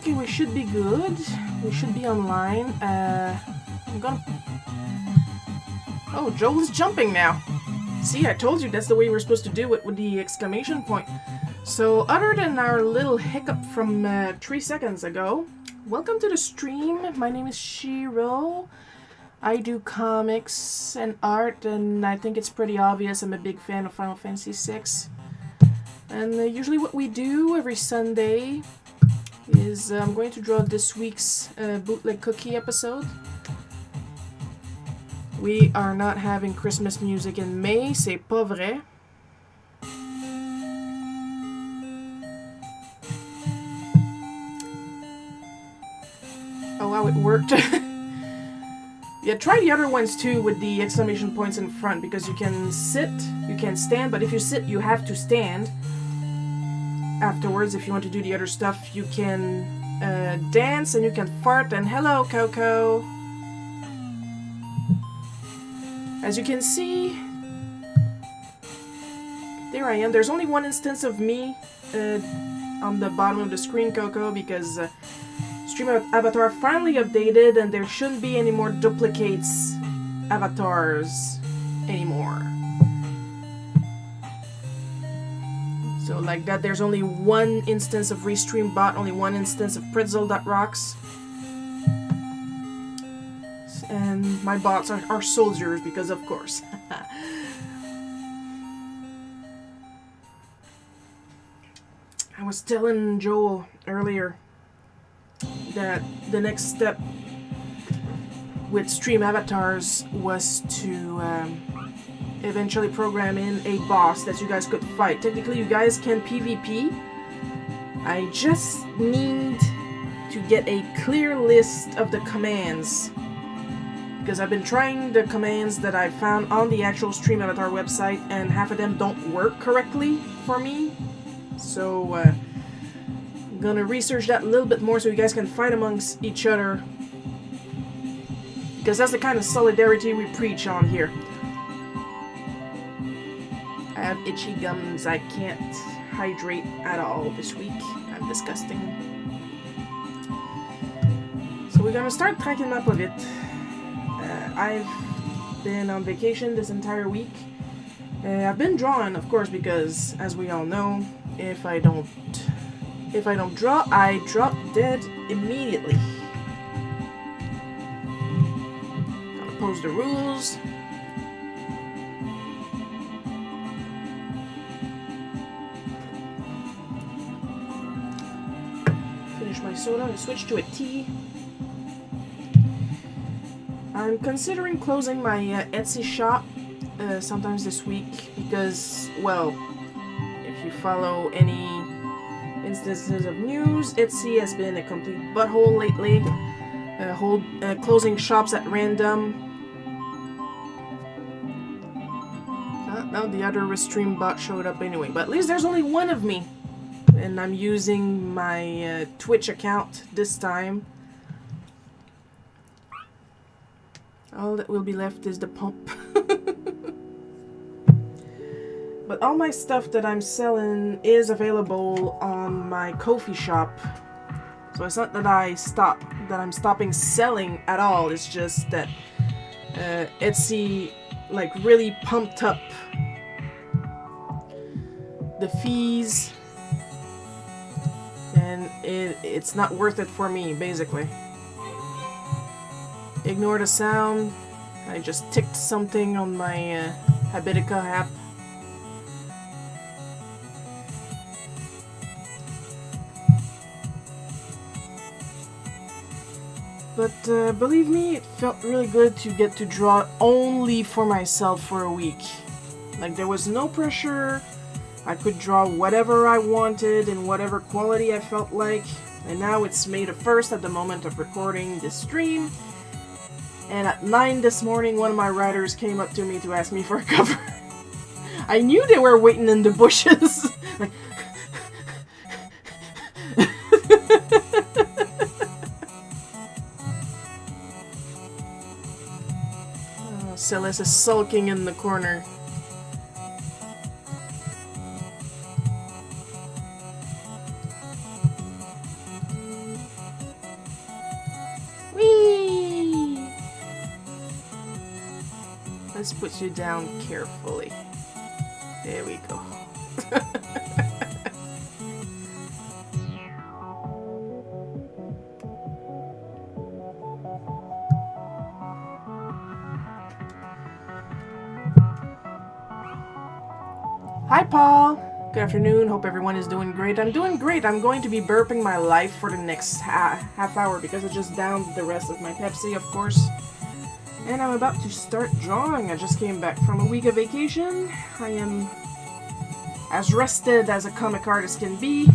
Okay, we should be good. We should be online. I'm gonna... Oh, Joel is jumping now. See, I told you that's the way we're supposed to do it with the exclamation point. So, other than our little hiccup from 3 seconds ago, welcome to the stream. My name is Shiro. I do comics and art, and I think it's pretty obvious I'm a big fan of Final Fantasy VI. And usually what we do every Sunday is I'm going to draw this week's Bootleg Cookie episode. We are not having Christmas music in May, c'est pas vrai. Oh wow, it worked. Yeah, try the other ones too with the exclamation points in front, because you can sit, you can stand, but if you sit, you have to stand. Afterwards, if you want to do the other stuff, you can dance and you can fart, and hello, Coco. As you can see, there I am. There's only one instance of me on the bottom of the screen, Coco, because Stream Avatar finally updated and there shouldn't be any more duplicates avatars anymore. So like that, there's only one instance of Restream Bot, only one instance of Pretzel.rocks. And my bots are soldiers, because of course. I was telling Joel earlier that the next step with stream avatars was to eventually program in a boss that you guys could fight. Technically, you guys can PvP. I just need to get a clear list of the commands, because I've been trying the commands that I found on the actual Stream Avatar website, and half of them don't work correctly for me. So, I'm gonna research that a little bit more so you guys can fight amongst each other, because that's the kind of solidarity we preach on here. I have itchy gums. I can't hydrate at all this week. I'm disgusting. So we're gonna start tranquillement pas vite. I've been on vacation this entire week. I've been drawing, of course, because as we all know, if I don't draw, I drop dead immediately. Gotta pose the rules. Finish my soda and switch to a tea. I'm considering closing my Etsy shop sometimes this week because, well, if you follow any instances of news, Etsy has been a complete butthole lately. Closing shops at random. Now the other Restream bot showed up anyway, but at least there's only one of me. And I'm using my Twitch account this time. All that will be left is the pump. But all my stuff that I'm selling is available on my Ko-fi shop. So it's not that I'm stopping selling at all. It's just that Etsy like really pumped up the fees, and it's not worth it for me, basically. Ignore the sound. I just ticked something on my Habitica app. But believe me, it felt really good to get to draw only for myself for a week. Like, there was no pressure. I could draw whatever I wanted in whatever quality I felt like. And now it's May the 1st at the moment of recording this stream. And at 9 this morning, one of my writers came up to me to ask me for a cover. I knew they were waiting in the bushes. Like, Celeste is sulking in the corner. Whee! Let's put you down carefully. There we go. Hi, Paul. Good afternoon. Hope everyone is doing great. I'm doing great. I'm going to be burping my life for the next half hour because I just downed the rest of my Pepsi, of course. And I'm about to start drawing. I just came back from a week of vacation. I am as rested as a comic artist can be.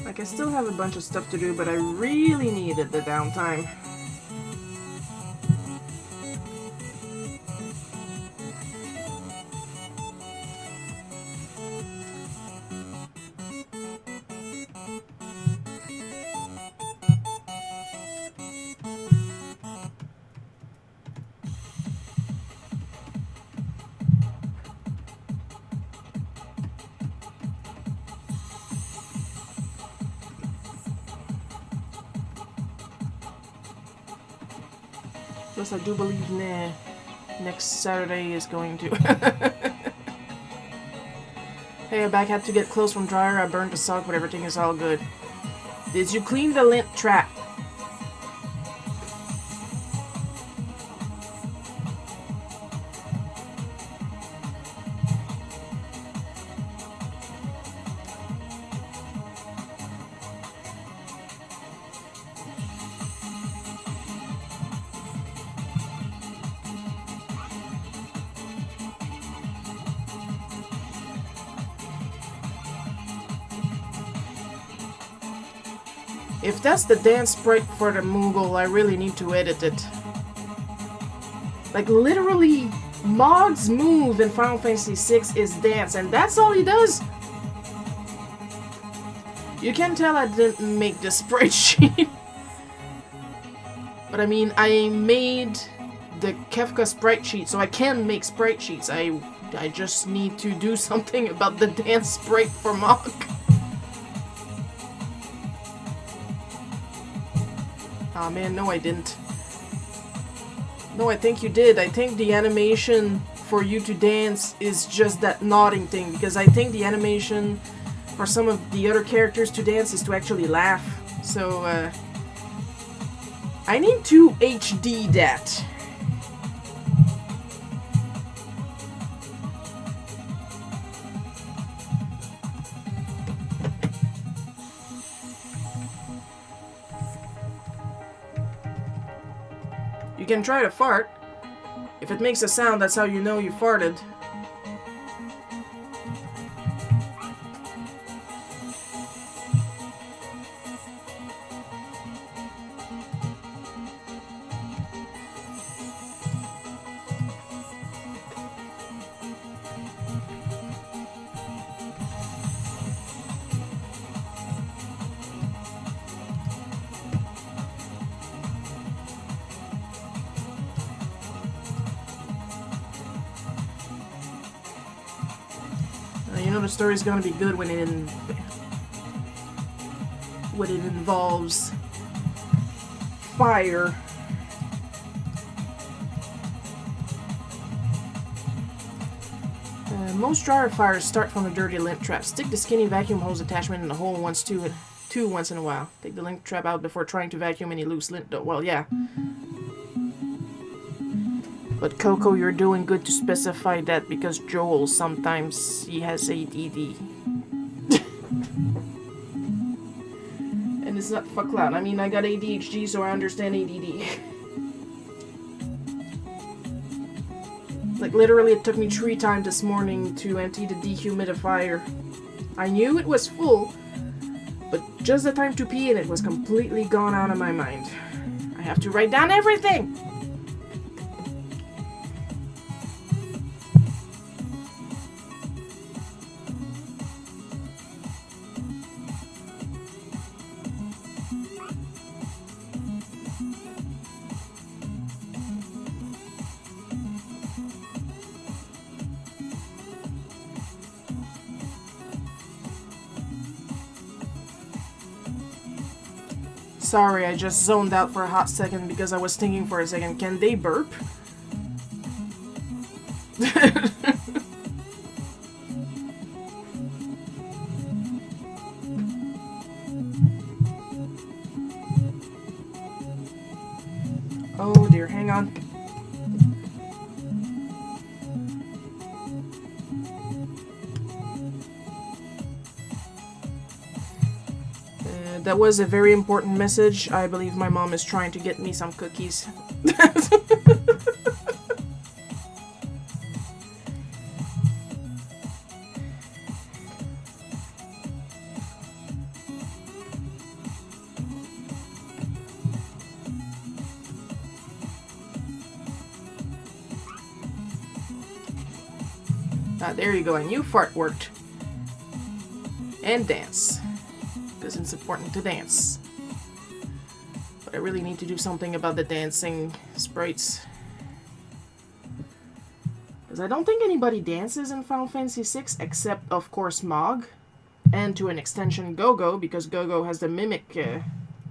Like, I still have a bunch of stuff to do, but I really needed the downtime. Plus, I do believe next Saturday is going to. Hey, I back had to get clothes from dryer. I burned the sock, but everything is all good. Did you clean the lint trap? If that's the dance sprite for the Moogle, I really need to edit it. Like, literally, Mog's move in Final Fantasy VI is dance, and that's all he does! You can tell I didn't make the sprite sheet. But I mean, I made the Kefka sprite sheet, so I can make sprite sheets. I just need to do something about the dance sprite for Mog. Aw, man, no I didn't. No, I think you did. I think the animation for you to dance is just that nodding thing, because I think the animation for some of the other characters to dance is to actually laugh. So, I need to HD that. You can try to fart. If it makes a sound, that's how you know you farted. You know the story's gonna be good when it involves fire. Most dryer fires start from a dirty lint trap. Stick the skinny vacuum hose attachment in the hole once in a while. Take the lint trap out before trying to vacuum any loose lint. Well, yeah. But Coco, you're doing good to specify that, because Joel sometimes he has ADD. And it's not fuck loud. I mean, I got ADHD, so I understand ADD. Like, literally, it took me 3 times this morning to empty the dehumidifier. I knew it was full, but just the time to pee in it was completely gone out of my mind. I have to write down everything! Sorry, I just zoned out for a hot second because I was thinking for a second, can they burp? Oh dear, hang on. That was a very important message. I believe my mom is trying to get me some cookies. There you go, a new fart worked. And dance. Because it's important to dance. But I really need to do something about the dancing sprites. Because I don't think anybody dances in Final Fantasy VI except, of course, Mog. And to an extension, Go-Go, because Go-Go has the mimic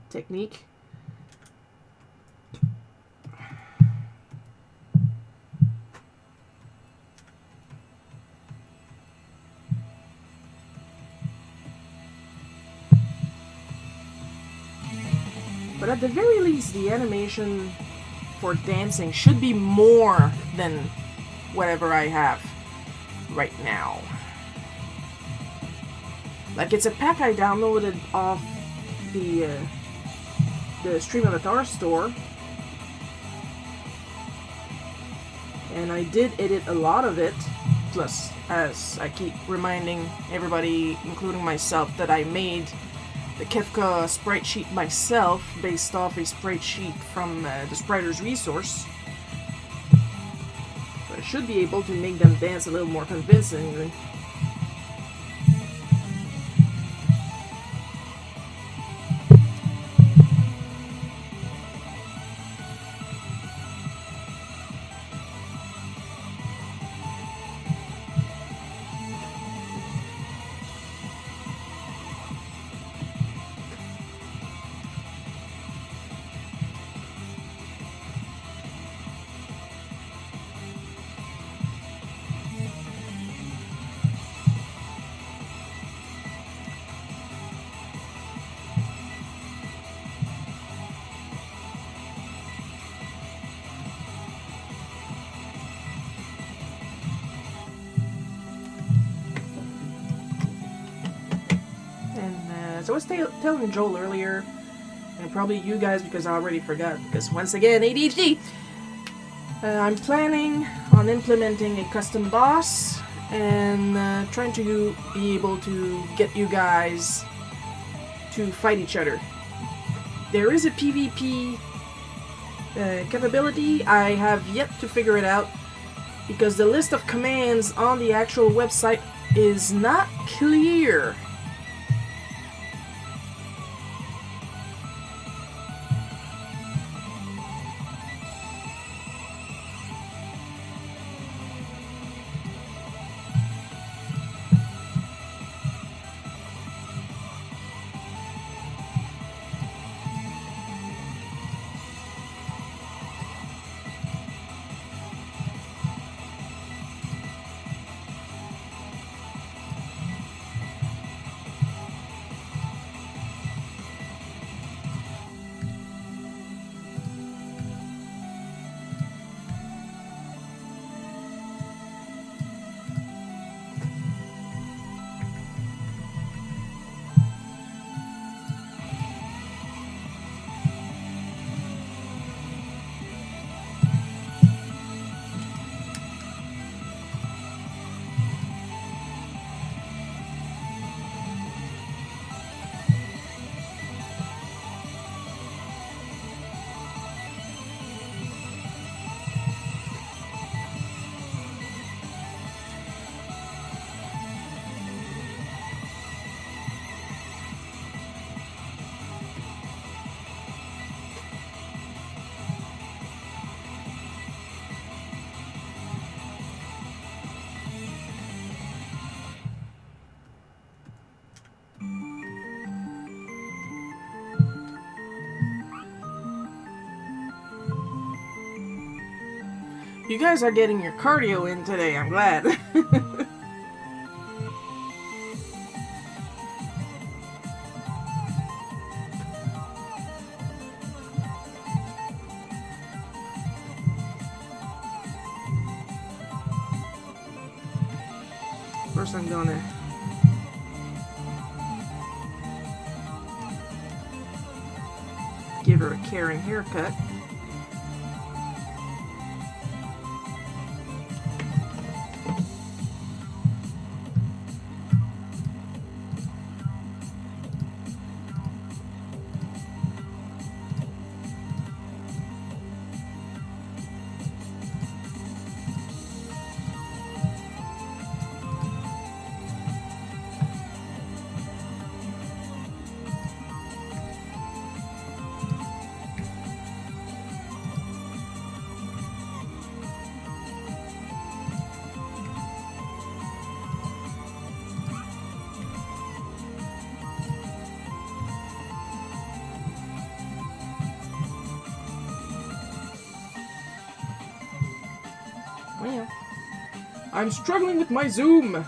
technique. the very least, the animation for dancing should be more than whatever I have right now. Like, it's a pack I downloaded off the Stream Avatar store. And I did edit a lot of it. Plus, as I keep reminding everybody, including myself, that I made the Kefka sprite sheet myself based off a sprite sheet from the Spriter's Resource. So I should be able to make them dance a little more convincingly. As I was telling Joel earlier, and probably you guys because I already forgot, because once again, ADHD! I'm planning on implementing a custom boss and trying to be able to get you guys to fight each other. There is a PvP capability. I have yet to figure it out because the list of commands on the actual website is not clear. You guys are getting your cardio in today, I'm glad. First I'm gonna give her a Karen haircut. Well, I'm struggling with my Zoom.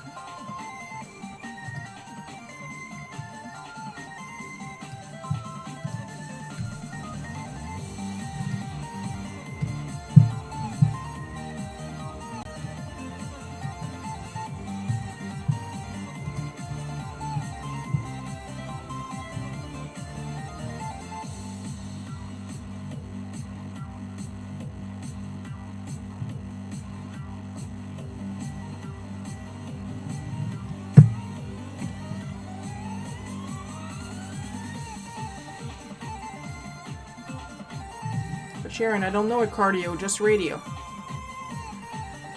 Sharon, I don't know a cardio, just radio.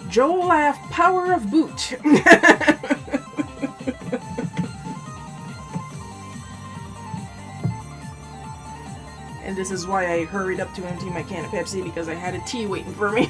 Joel, I have power of boot. And this is why I hurried up to empty my can of Pepsi, because I had a tea waiting for me.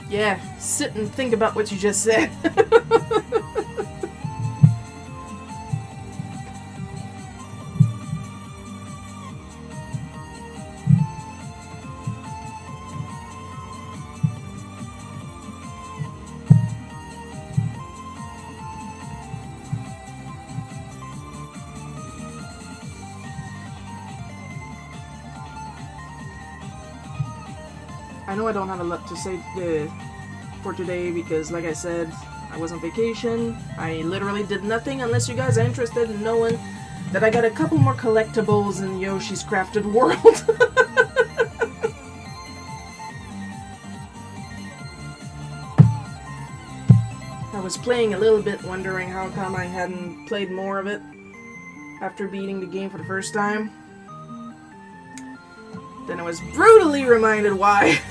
Yeah, sit and think about what you just said. I know I don't have a lot to say for today because, like I said, I was on vacation. I literally did nothing unless you guys are interested in knowing that I got a couple more collectibles in Yoshi's Crafted World. I was playing a little bit, wondering how come I hadn't played more of it after beating the game for the first time. Then I was brutally reminded why.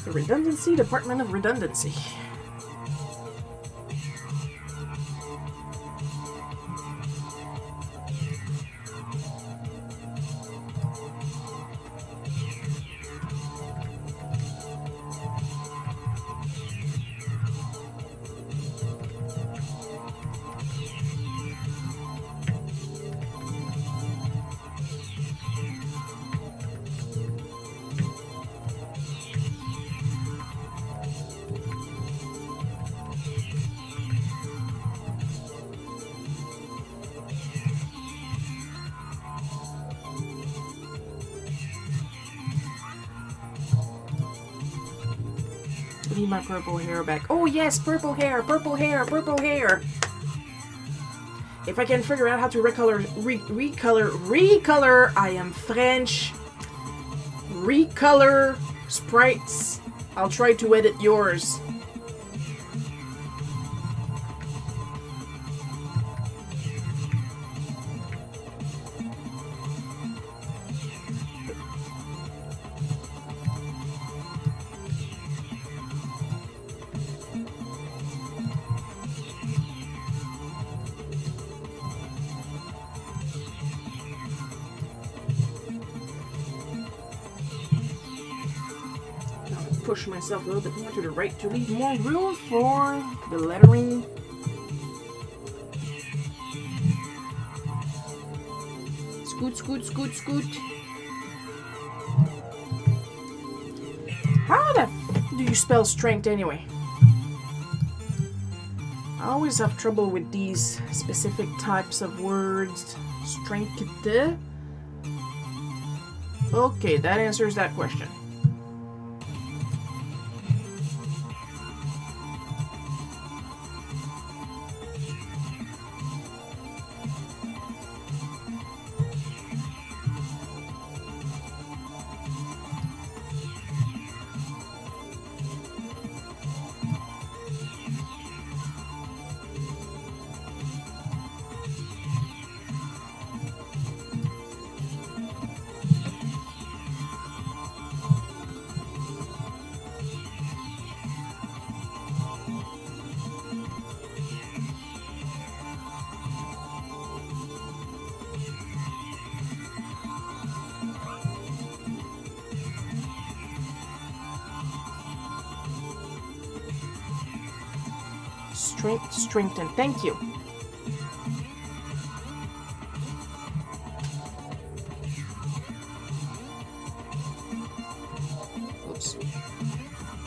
The Redundancy Department of Redundancy. I need my purple hair back. Oh yes, purple hair, purple hair, purple hair. If I can figure out how to recolor, I am French. Recolor sprites. I'll try to edit yours. Push myself a little bit more to the right to leave more room for the lettering. Scoot, scoot, scoot, scoot. How the f do you spell strength anyway? I always have trouble with these specific types of words. Strength. Okay, that answers that question. Strengthen. Thank you. Oops.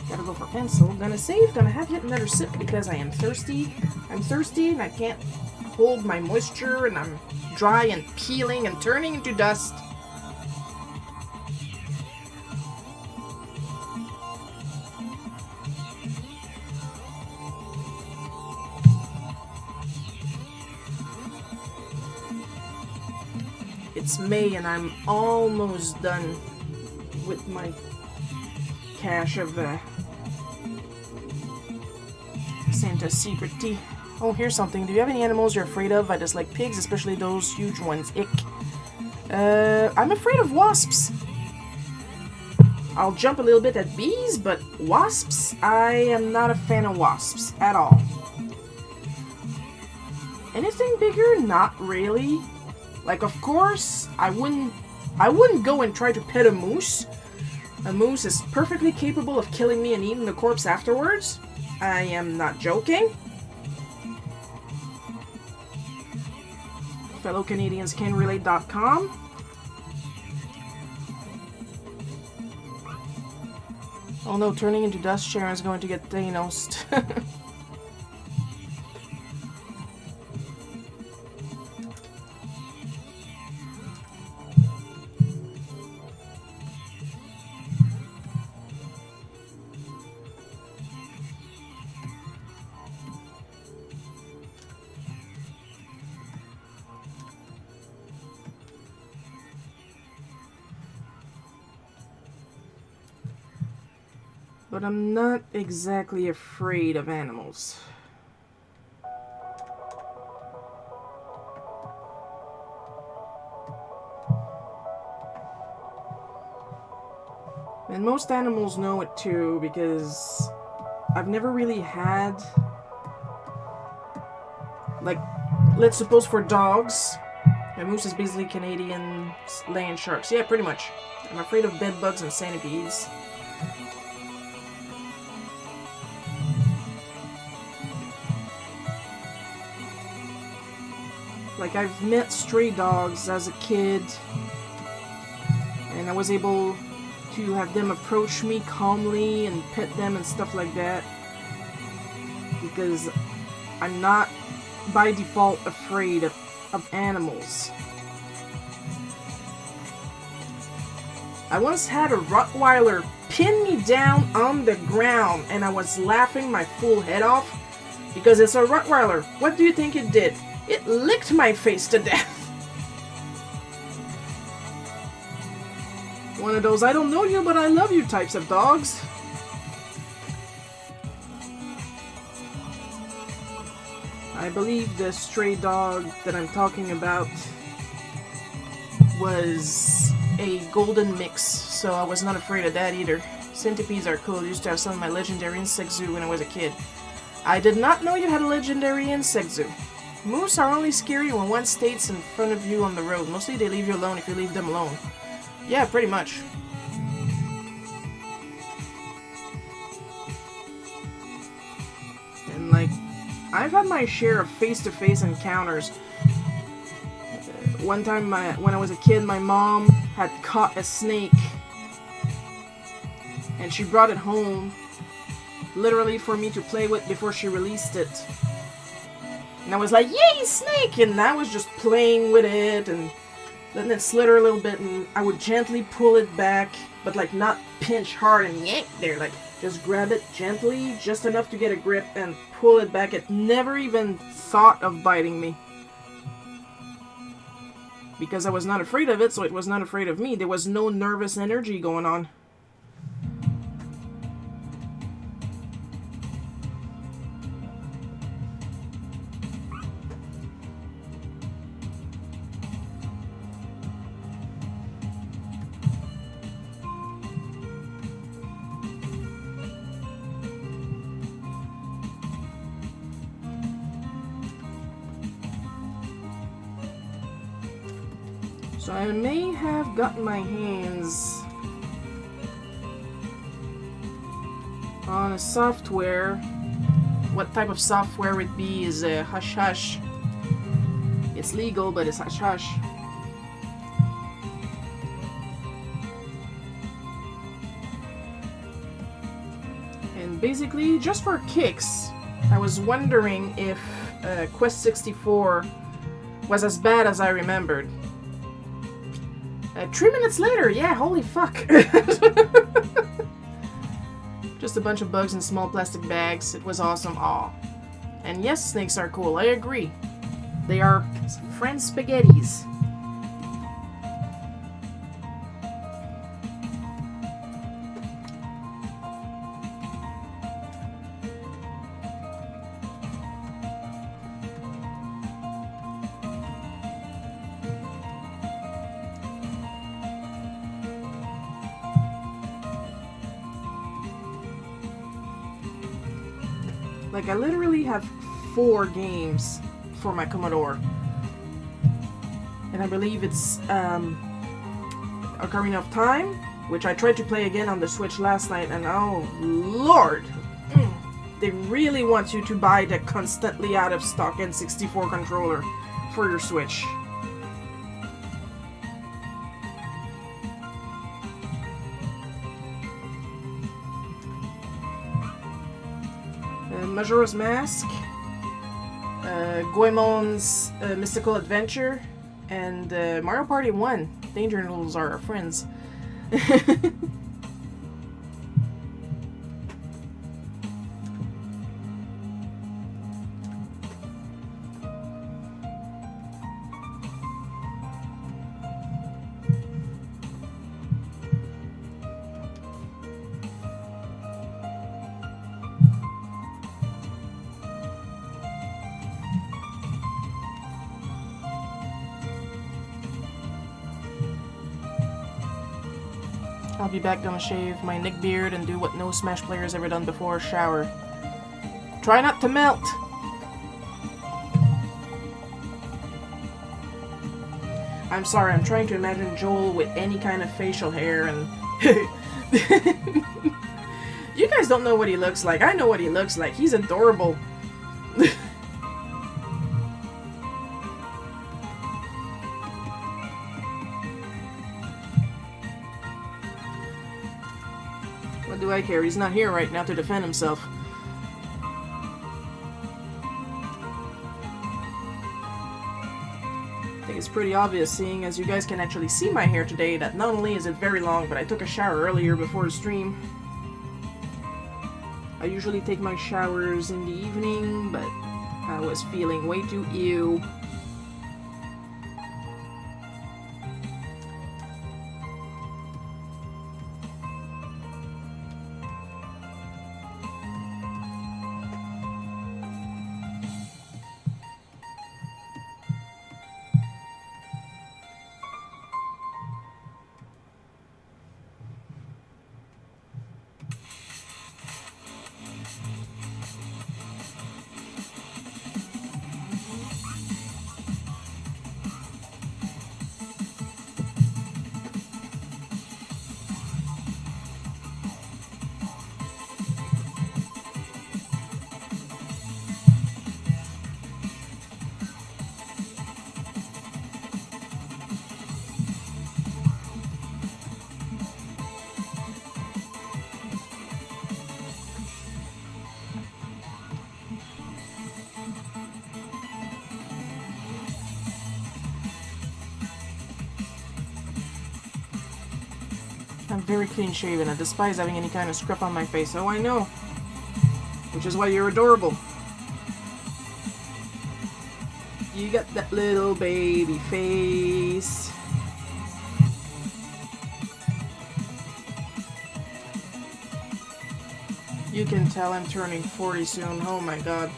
Gotta go for pencil. Gonna save. Gonna have yet another sip because I am thirsty. I'm thirsty and I can't hold my moisture and I'm dry and peeling and turning into dust. It's May and I'm almost done with my cache of Santa's secret tea. Oh, here's something. Do you have any animals you're afraid of? I dislike pigs, especially those huge ones. Ick. I'm afraid of wasps. I'll jump a little bit at bees, but wasps, I am not a fan of wasps at all. Anything bigger? Not really. Like, of course, I wouldn't go and try to pet a moose. A moose is perfectly capable of killing me and eating the corpse afterwards. I am not joking. Fellow Canadians can relate.com. Oh no, turning into dust, Sharon's going to get Thanos. But I'm not exactly afraid of animals. And most animals know it too, because I've never really had, like, let's suppose for dogs, a moose is basically Canadian land sharks. Yeah, pretty much. I'm afraid of bed bugs and centipedes. Like, I've met stray dogs as a kid, and I was able to have them approach me calmly and pet them and stuff like that, because I'm not, by default, afraid of animals. I once had a Rottweiler pin me down on the ground, and I was laughing my full head off, because it's a Rottweiler. What do you think it did? It licked my face to death. One of those I don't know you but I love you types of dogs. I believe the stray dog that I'm talking about was a golden mix, so I was not afraid of that either. Centipedes are cool. I used to have some of my legendary insect zoo when I was a kid. I did not know you had a legendary insect zoo. Moose are only scary when one stays in front of you on the road. Mostly they leave you alone if you leave them alone. Yeah, pretty much. And like, I've had my share of face-to-face encounters. One time when I was a kid, my mom had caught a snake. And she brought it home, literally for me to play with before she released it. And I was like, yay, snake! And I was just playing with it and letting it slither a little bit, and I would gently pull it back, but like not pinch hard and yank there, like just grab it gently, just enough to get a grip and pull it back. It never even thought of biting me. Because I was not afraid of it, so it was not afraid of me. There was no nervous energy going on. So I may have gotten my hands on a software. What type of software it be is a hush hush. It's legal, but it's hush hush. And basically, just for kicks, I was wondering if Quest 64 was as bad as I remembered. 3 minutes later, yeah, holy fuck. Just a bunch of bugs in small plastic bags. It was awesome. Aw. And yes, snakes are cool, I agree. They are French spaghettis. Like, I literally have 4 games for my Commodore. And I believe it's Ocarina of Time, which I tried to play again on the Switch last night, and oh lord! They really want you to buy the constantly out of stock N64 controller for your Switch. Majora's Mask, Goemon's Mystical Adventure, and Mario Party 1. Danger Noodles are our friends. I'll be back, gonna shave my neck beard and do what no Smash player's ever done before, shower. Try not to melt! I'm sorry, I'm trying to imagine Joel with any kind of facial hair and... You guys don't know what he looks like. I know what he looks like. He's adorable. What do I care? He's not here right now to defend himself. I think it's pretty obvious, seeing as you guys can actually see my hair today, that not only is it very long, but I took a shower earlier before the stream. I usually take my showers in the evening, but I was feeling way too ew. I'm very clean shaven. I despise having any kind of scruff on my face. Oh, I know. Which is why you're adorable. You got that little baby face. You can tell I'm turning 40 soon. Oh my god.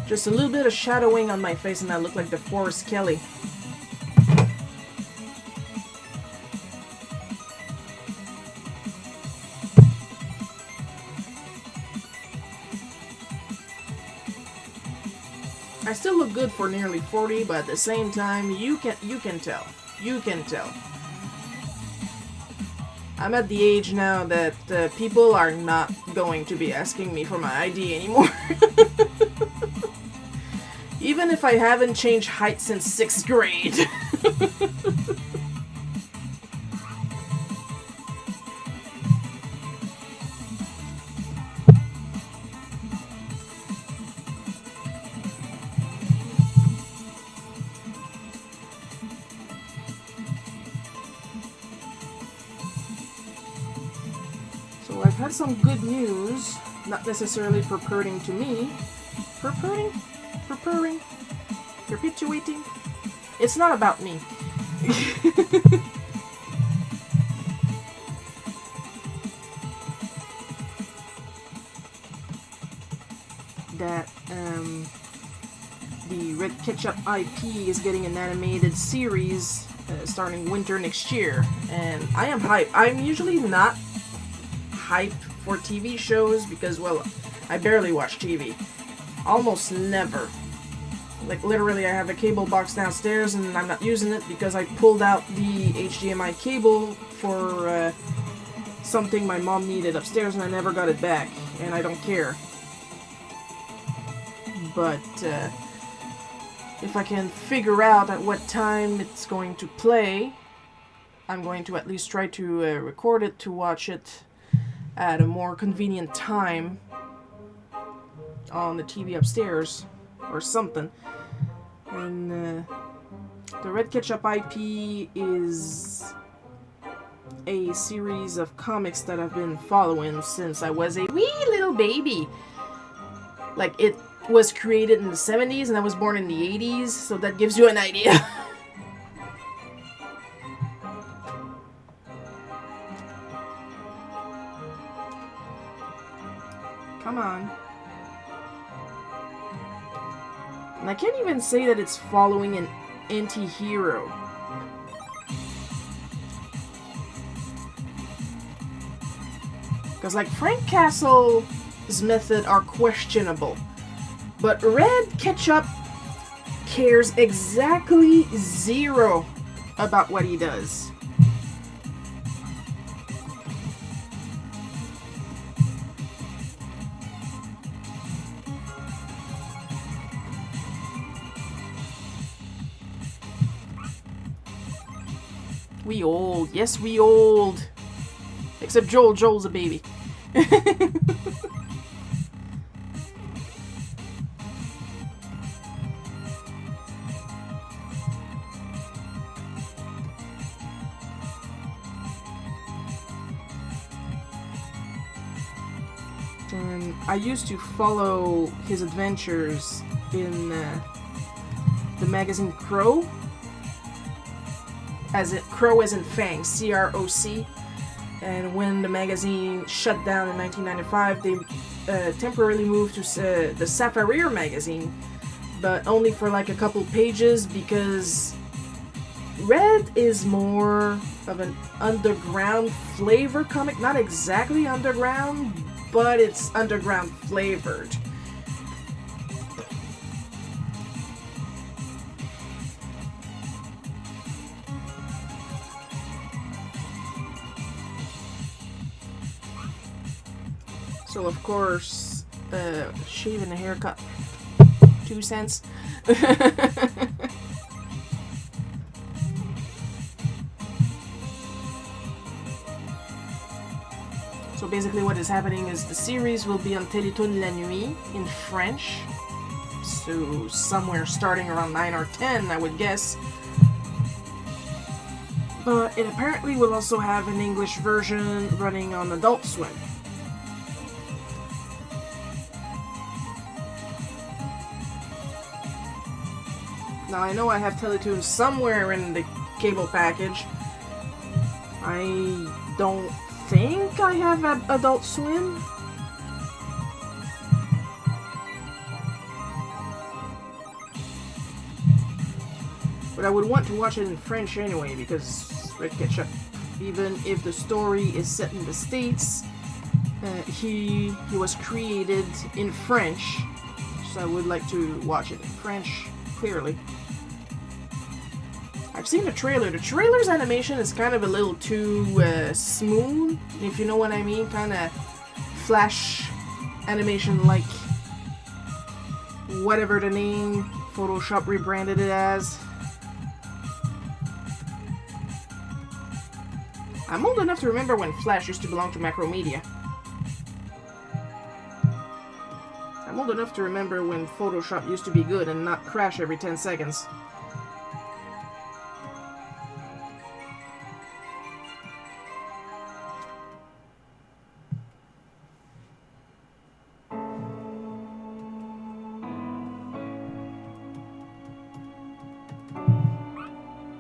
Just a little bit of shadowing on my face and I look like DeForest Kelly. I still look good for nearly 40, but at the same time, you can tell. You can tell. I'm at the age now that people are not going to be asking me for my ID anymore. Even if I haven't changed height since 6th grade. So I've had some good news, not necessarily purporting to me. Purporting? Perpetuating? It's not about me. That, the Red Ketchup IP is getting an animated series starting winter next year. And I am hyped. I'm usually not hyped for TV shows because, well, I barely watch TV. Almost never. Like, literally, I have a cable box downstairs and I'm not using it because I pulled out the HDMI cable for something my mom needed upstairs and I never got it back. And I don't care. But if I can figure out at what time it's going to play, I'm going to at least try to record it to watch it at a more convenient time on the TV upstairs or something. And the Red Ketchup IP is a series of comics that I've been following since I was a wee little baby. Like, it was created in the 70s and I was born in the 80s, so that gives you an idea. Come on. And I can't even say that it's following an anti-hero. Because, like, Frank Castle's method are questionable. But Red Ketchup cares exactly zero about what he does. We old. Yes, we old. Except Joel. Joel's a baby. And I used to follow his adventures in the magazine Crow. Crow as in Fang, C-R-O-C. And when the magazine shut down in 1995, they temporarily moved to the Safarir magazine, but only for like a couple pages because Red is more of an underground flavor comic. Not exactly underground, but it's underground flavored. So of course, shaving a haircut, 2 cents. So basically what is happening is the series will be on Télétoon la nuit in French. So somewhere starting around 9 or 10, I would guess. But it apparently will also have an English version running on Adult Swim. Now I know I have Teletoon somewhere in the cable package. I don't think I have Adult Swim. But I would want to watch it in French anyway, because Red Ketchup, even if the story is set in the States, he was created in French, so I would like to watch it in French, clearly. I've seen the trailer. The trailer's animation is kind of a little too smooth, if you know what I mean, kind of flash animation like whatever the name Photoshop rebranded it as. I'm old enough to remember when Flash used to belong to Macromedia. I'm old enough to remember when Photoshop used to be good and not crash every 10 seconds.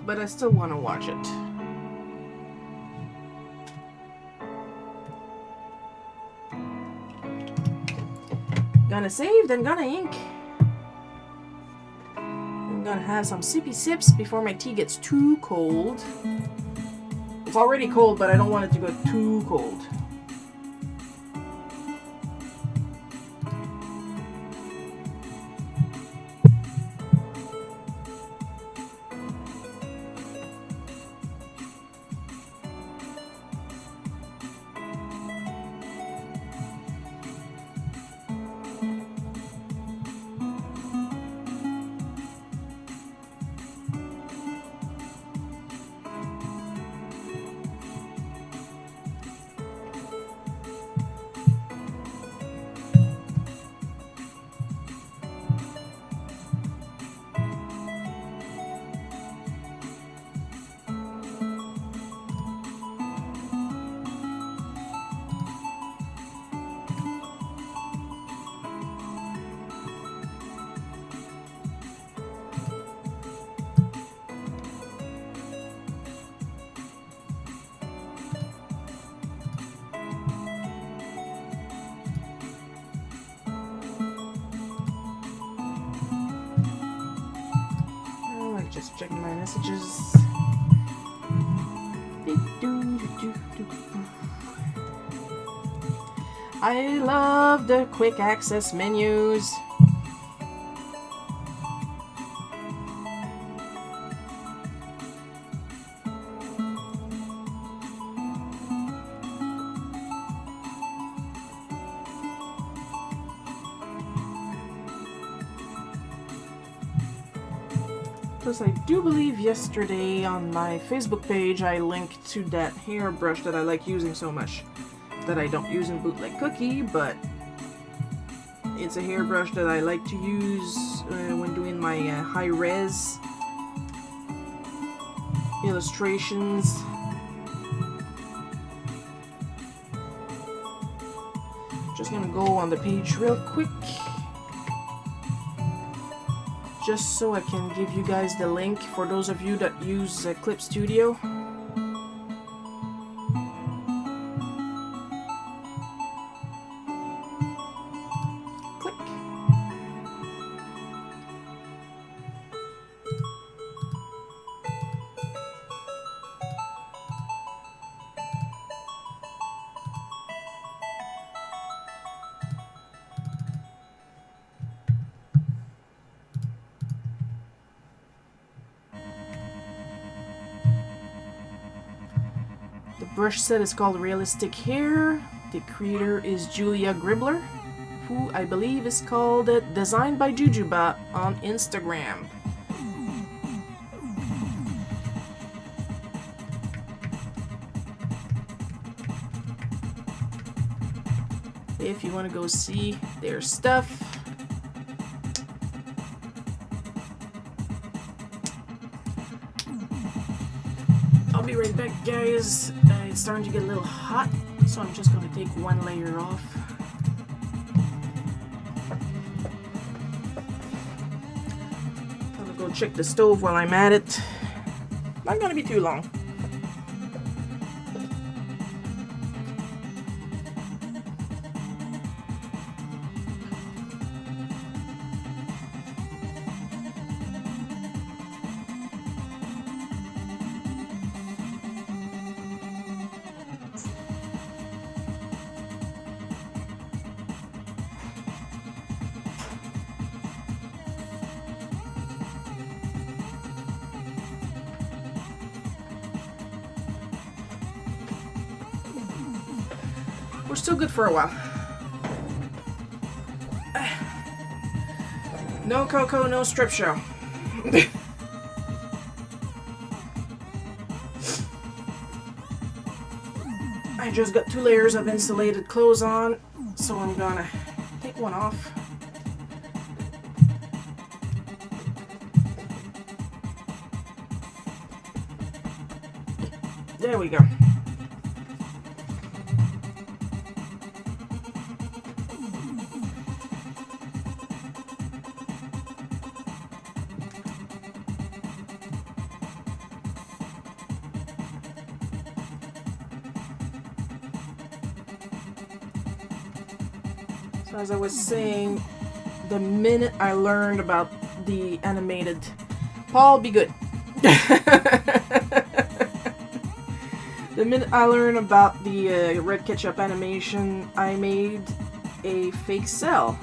But I still want to watch it. Gonna save, then gonna ink. I'm gonna have some sippy sips before my tea gets too cold. It's already cold, but I don't want it to go too cold. Just checking my messages. I love the quick access menus. Plus, I do believe yesterday on my Facebook page I linked to that hairbrush that I like using so much that I don't use in Bootleg Cookie, but it's a hairbrush that I like to use when doing my high-res illustrations. Just gonna go on the page real quick, just so I can give you guys the link for those of you that use Clip Studio. Click. The brush set is called Realistic Hair. The creator is Julia Gribbler, who I believe is called Designed by Jujuba on Instagram. If you want to go see their stuff. be right back, guys. It's starting to get a little hot, so I'm just gonna take one layer off. Gonna go check the stove while I'm at it. Not gonna be too long. We're still good for a while. No cocoa, no strip show. I just got 2 layers of insulated clothes on, so I'm gonna take one off. There we go. So as I was saying, the minute I learned about the animated... Paul, be good. The minute I learned about the red ketchup animation, I made a fake cell.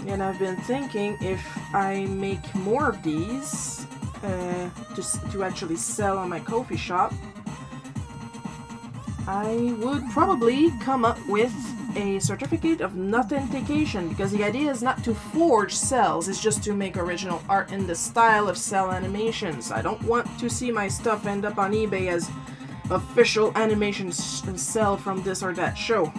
And I've been thinking if I make more of these to actually sell on my coffee shop, I would probably come up with a certificate of authentication, because the idea is not to forge cells, it's just to make original art in the style of cell animations. I don't want to see my stuff end up on eBay as official animation cell from this or that show.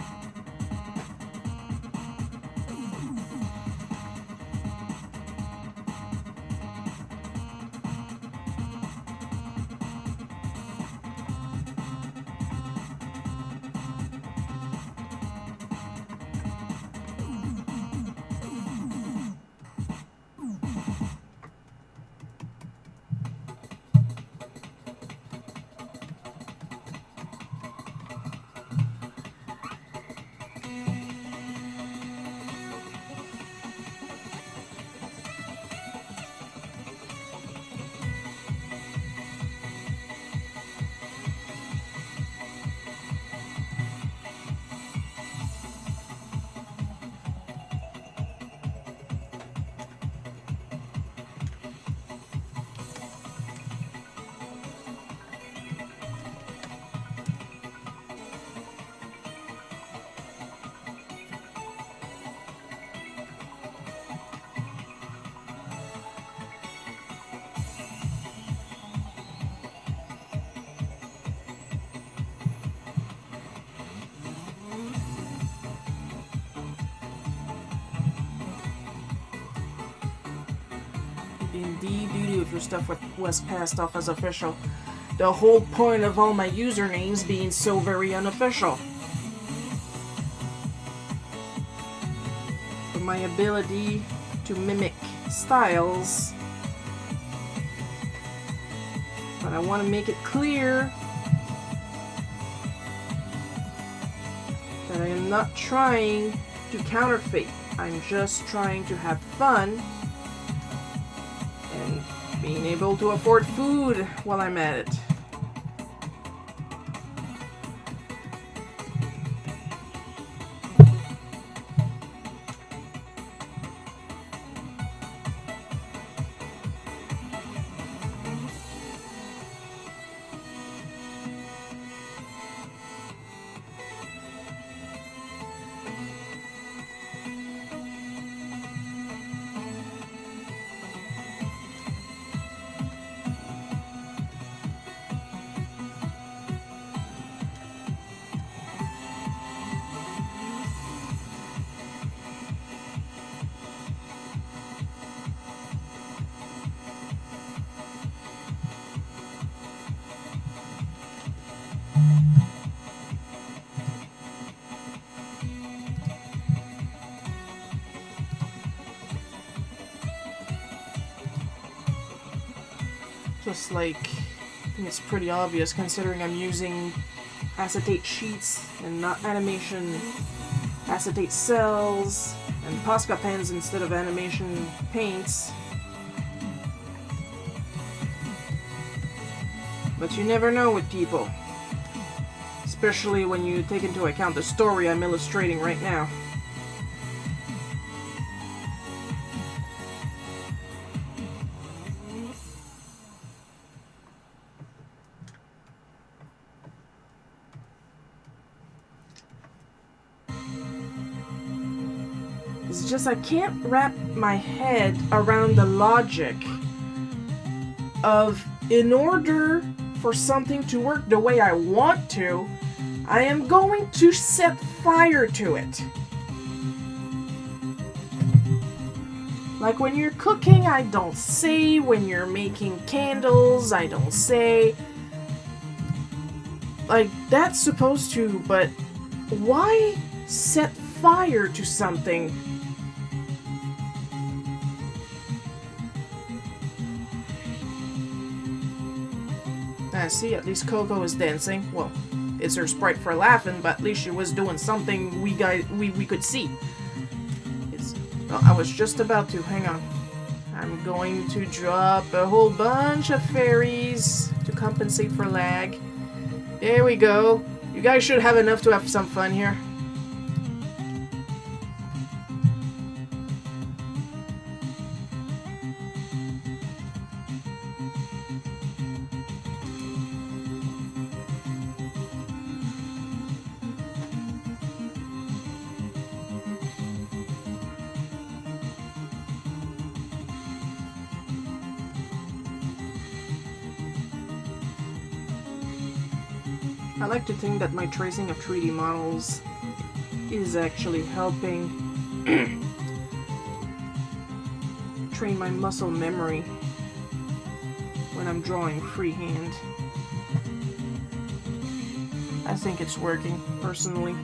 Indeed, doo-doo if your stuff was passed off as official. The whole point of all my usernames being so very unofficial. For my ability to mimic styles. But I want to make it clear that I am not trying to counterfeit. I'm just trying to have fun and being able to afford food while I'm at it. Just like, I think it's pretty obvious considering I'm using acetate sheets and not animation acetate cells and Posca pens instead of animation paints. But you never know with people, especially when you take into account the story I'm illustrating right now. It's just I can't wrap my head around the logic of, in order for something to work the way I want to, I am going to set fire to it. Like when you're cooking, I don't say. When you're making candles, I don't say. Like, that's supposed to, but why set fire to something? See, at least Coco is dancing. Well, it's her sprite for laughing, but at least she was doing something we could see. Well, I was just about to. Hang on. I'm going to drop a whole bunch of fairies to compensate for lag. There we go. You guys should have enough to have some fun here. I like to think that my tracing of 3D models is actually helping train my muscle memory when I'm drawing freehand. I think it's working, personally,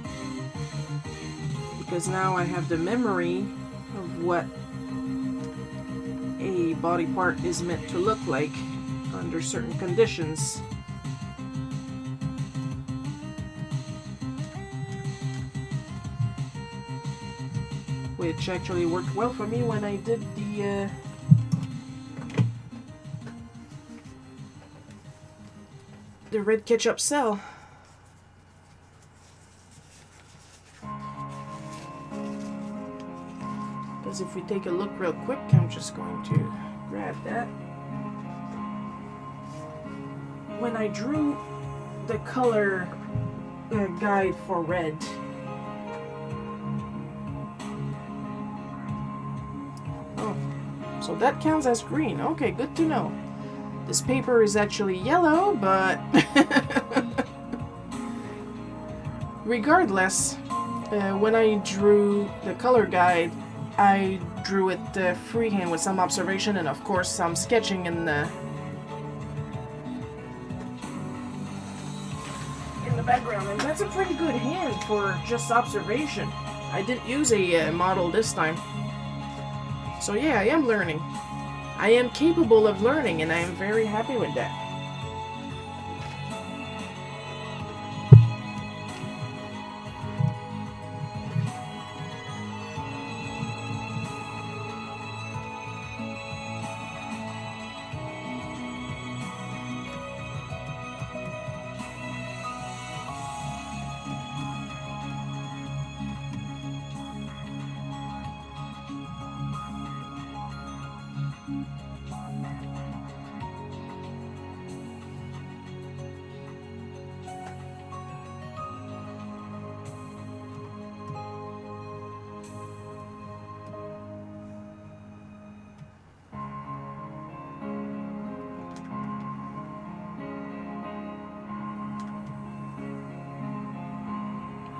because now I have the memory of what a body part is meant to look like under certain conditions. Which actually worked well for me when I did the red ketchup cell. Because if we take a look real quick, I'm just going to grab that. When I drew the color guide for red, so that counts as green. Okay, good to know. This paper is actually yellow, but regardless, when I drew the color guide, I drew it freehand with some observation and of course some sketching in the background, and that's a pretty good hand for just observation. I didn't use a model this time. So yeah, I am learning. I am capable of learning, and I am very happy with that.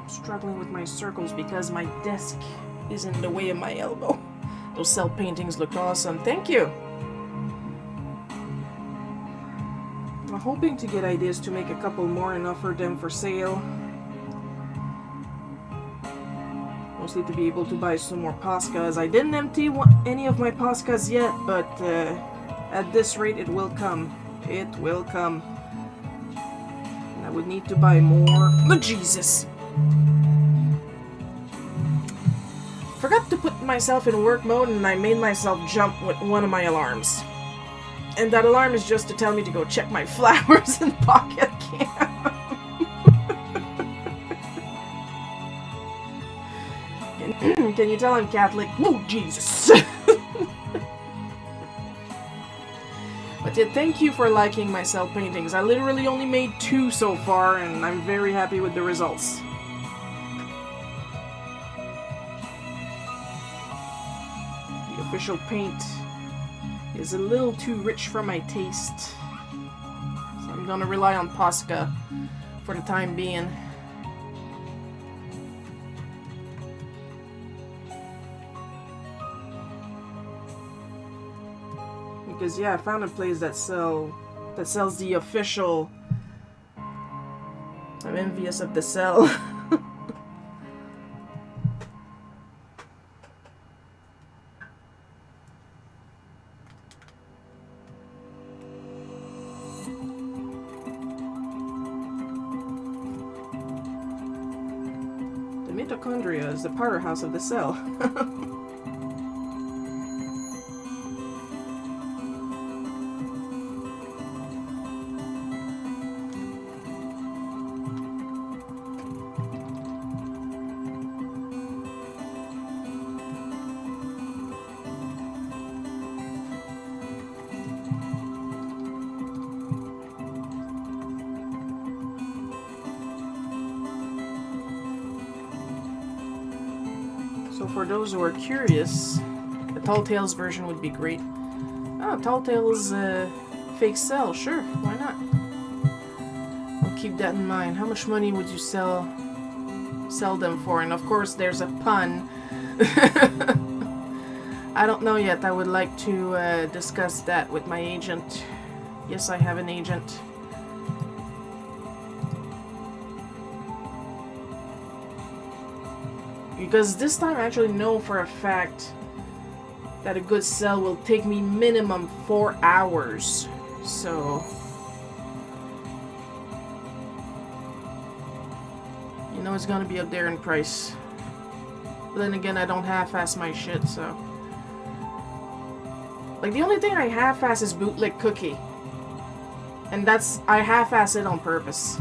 Struggling with my circles because my desk is in the way of my elbow. Those cell paintings look awesome. Thank you. I'm hoping to get ideas to make a couple more and offer them for sale. Mostly to be able to buy some more Poscas. I didn't empty any of my Poscas yet, but at this rate it will come. It will come. And I would need to buy more. Oh, Jesus! Forgot to put myself in work mode and I made myself jump with one of my alarms. And that alarm is just to tell me to go check my flowers in Pocket Camp. Can you tell I'm Catholic? Oh, Jesus! But yeah, thank you for liking my cell paintings. I literally only made 2 so far, and I'm very happy with the results. The official paint is a little too rich for my taste. So I'm gonna rely on Posca for the time being. Because yeah, I found a place that sells the official. I'm envious of the cell. The mitochondria is the powerhouse of the cell. So for those who are curious, the Tall Tales version would be great. Oh, Tall Tales fake cell, sure, why not? I'll keep that in mind. How much money would you sell them for? And of course there's a pun. I don't know yet. I would like to discuss that with my agent. Yes, I have an agent. Because this time I actually know for a fact that a good sell will take me minimum 4 hours. So, you know it's gonna be up there in price. But then again, I don't half-ass my shit, so. Like, the only thing I half-ass is Bootleg Cookie. And I half-ass it on purpose.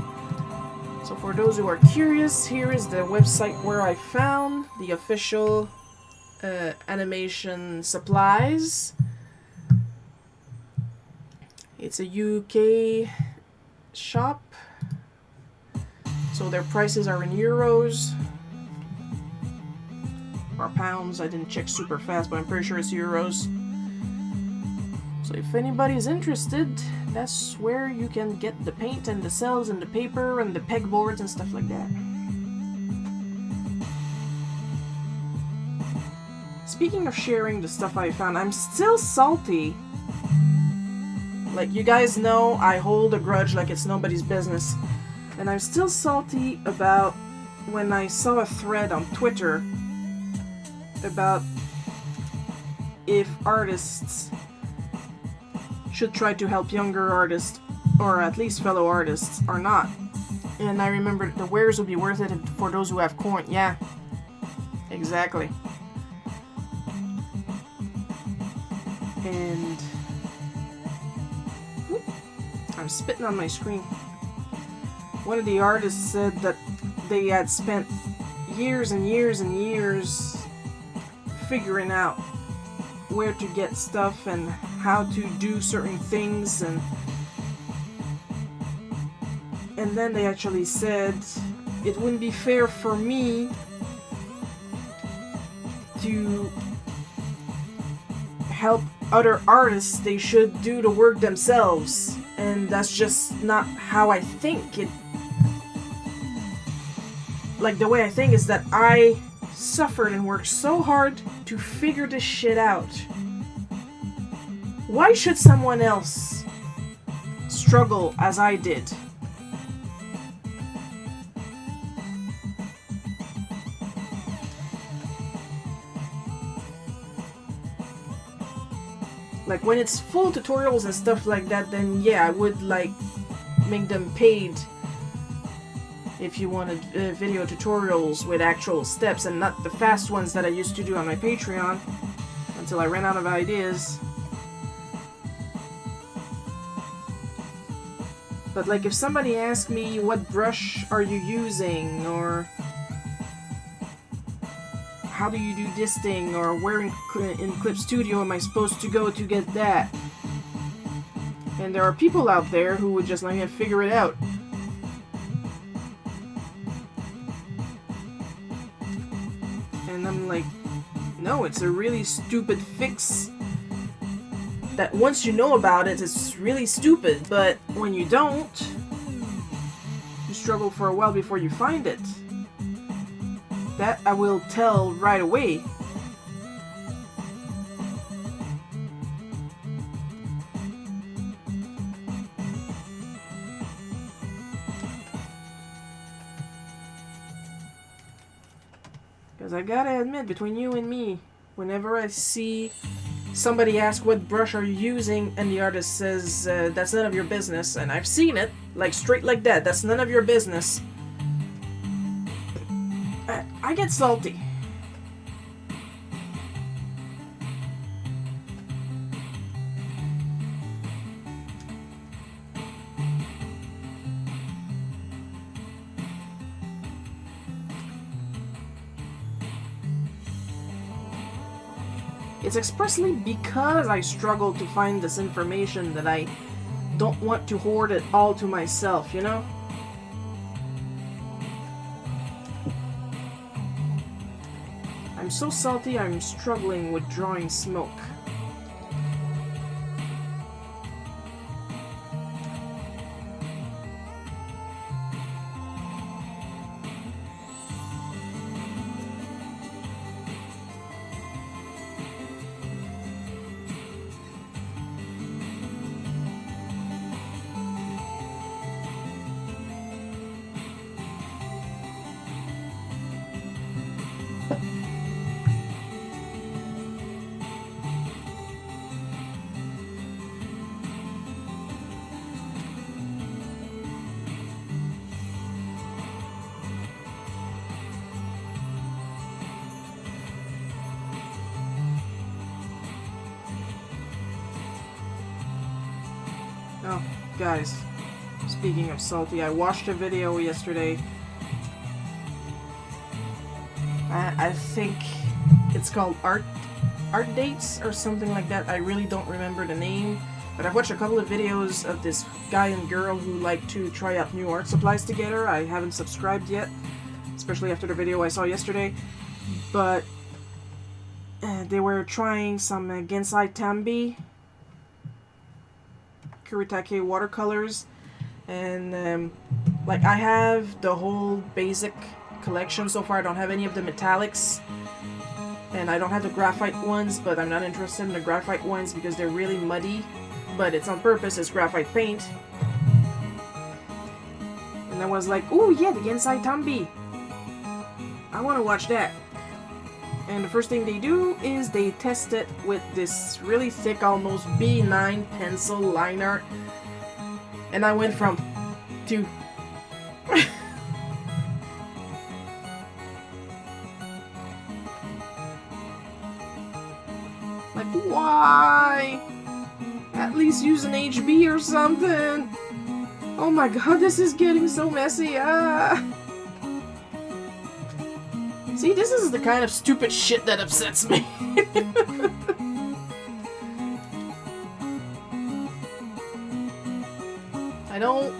So for those who are curious, here is the website where I found the official animation supplies. It's a UK shop. So their prices are in euros. Or pounds. I didn't check super fast, but I'm pretty sure it's euros. So if anybody's interested, that's where you can get the paint and the cells and the paper and the pegboards and stuff like that. Speaking of sharing the stuff I found, I'm still salty. Like, you guys know, I hold a grudge like it's nobody's business. And I'm still salty about when I saw a thread on Twitter about if artists should try to help younger artists, or at least fellow artists, or not. And I remember the wares would be worth it for those who have coin. Yeah, exactly. And I'm spitting on my screen. One of the artists said that they had spent years and years and years figuring out where to get stuff and how to do certain things, and then they actually said it wouldn't be fair for me to help other artists. They should do the work themselves, and that's just not how I think. Like, the way I think is that I suffered and worked so hard to figure this shit out. Why should someone else struggle as I did. Like when it's full tutorials and stuff like that, then yeah, I would like make them paid if you wanted video tutorials with actual steps and not the fast ones that I used to do on my Patreon until I ran out of ideas. But like if somebody asked me what brush are you using, or how do you do this thing, or where in Clip Studio am I supposed to go to get that? And there are people out there who would just let me figure it out. And I'm like, no, it's a really stupid fix that once you know about it, it's really stupid, but when you don't, you struggle for a while before you find it. That I will tell right away. Because I gotta admit, between you and me, whenever I see somebody ask what brush are you using and the artist says that's none of your business, and I've seen it, like straight like that, that's none of your business, I get salty. It's expressly because I struggle to find this information that I don't want to hoard it all to myself, you know? I'm so salty I'm struggling with drawing smoke. Oh, guys, speaking of salty, I watched a video yesterday. I think it's called Art Dates or something like that. I really don't remember the name, but I've watched a couple of videos of this guy and girl who like to try out new art supplies together. I haven't subscribed yet, especially after the video I saw yesterday, but they were trying some Gensai Tambi Kuretake watercolors, and like I have the whole basic collection so far. I don't have any of the metallics, and I don't have the graphite ones, but I'm not interested in the graphite ones because they're really muddy, but it's on purpose, it's graphite paint. And I was like, ooh yeah, the Gensai Tambi, I want to watch that. And the first thing they do is they test it with this really thick, almost B9 pencil line art. And I went from to like, why? At least use an HB or something. Oh my god, this is getting so messy. See, this is the kind of stupid shit that upsets me. I don't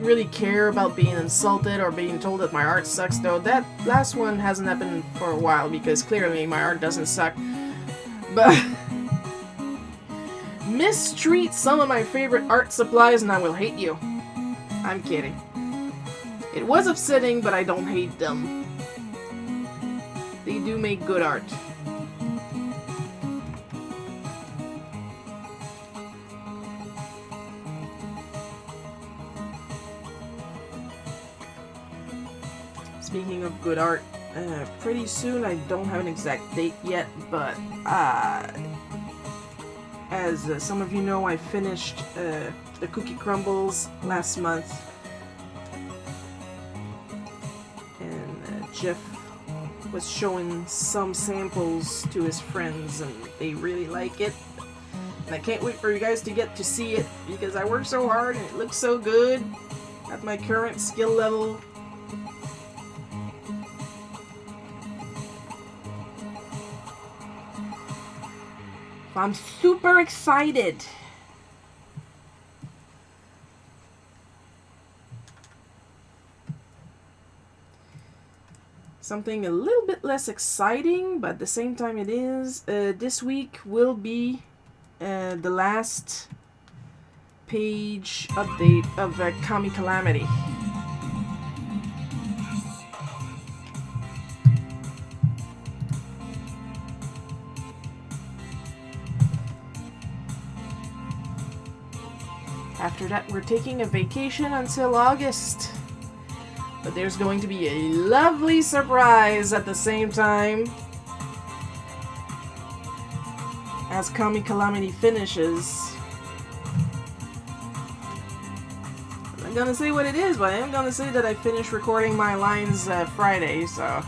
really care about being insulted or being told that my art sucks, though. That last one hasn't happened for a while because clearly my art doesn't suck. But mistreat some of my favorite art supplies and I will hate you. I'm kidding. It was upsetting, but I don't hate them. They do make good art. speaking of good art, pretty soon, I don't have an exact date yet, but as some of you know, I finished the cookie crumbles last month, and Jeff was showing some samples to his friends, and they really like it. And I can't wait for you guys to get to see it, because I work so hard and it looks so good at my current skill level. I'm super excited. Something a little bit less exciting, but at the same time it is. This week will be the last page update of Kami Calamity. After that, we're taking a vacation until August. But there's going to be a lovely surprise at the same time. As Kami Calamity finishes. I'm not gonna say what it is, but I am gonna say that I finished recording my lines Friday, so...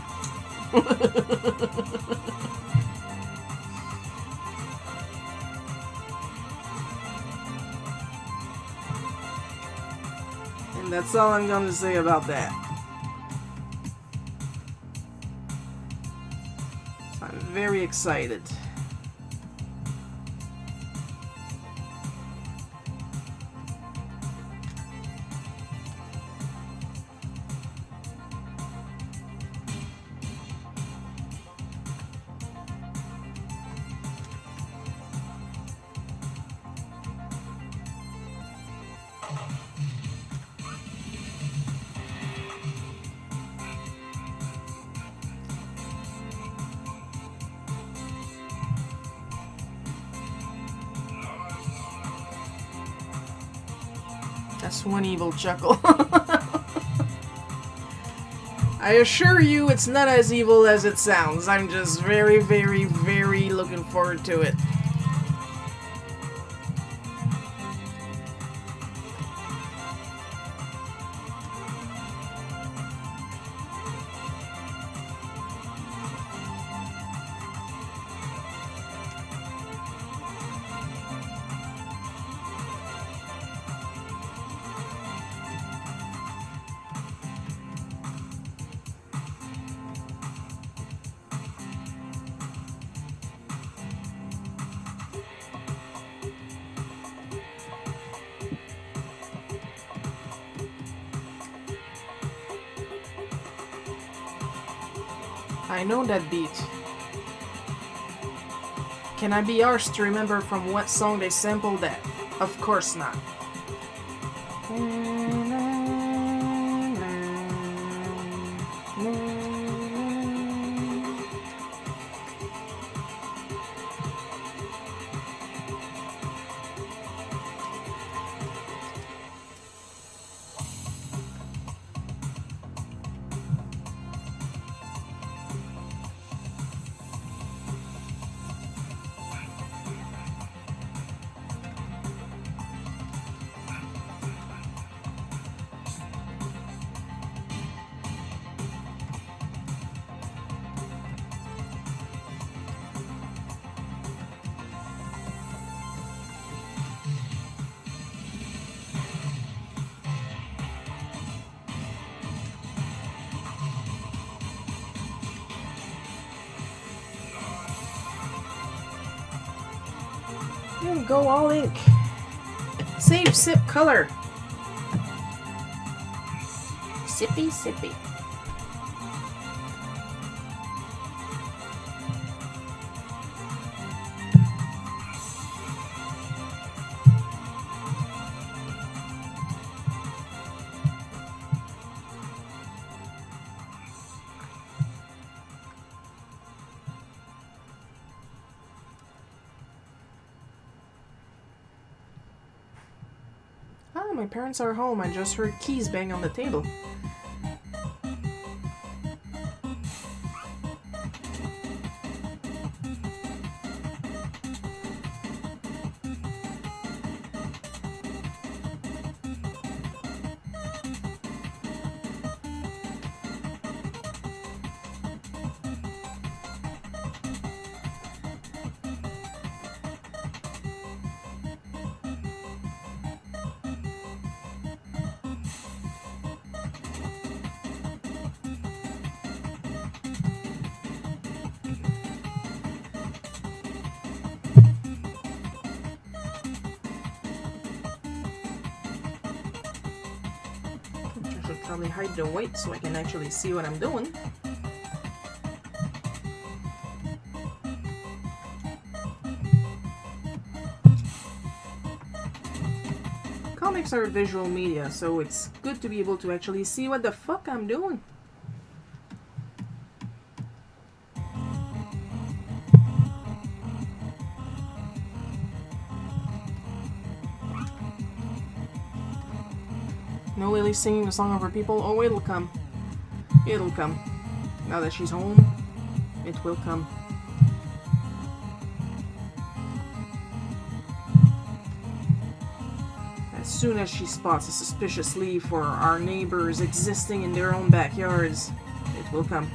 And that's all I'm gonna say about that. So I'm very excited. That's one evil chuckle. I assure you it's not as evil as it sounds. I'm just very, very, very looking forward to it. I know that beat. Can I be arsed to remember from what song they sampled that? Of course not. Go all ink. Save sip color. Sippy sippy. My parents are home. I just heard keys bang on the table. Probably hide the white so I can actually see what I'm doing. Comics are visual media, so it's good to be able to actually see what the fuck I'm doing. No Lily singing the song of her people. Oh, it'll come. It'll come. Now that she's home, it will come. As soon as she spots a suspicious leaf for our neighbors existing in their own backyards, it will come.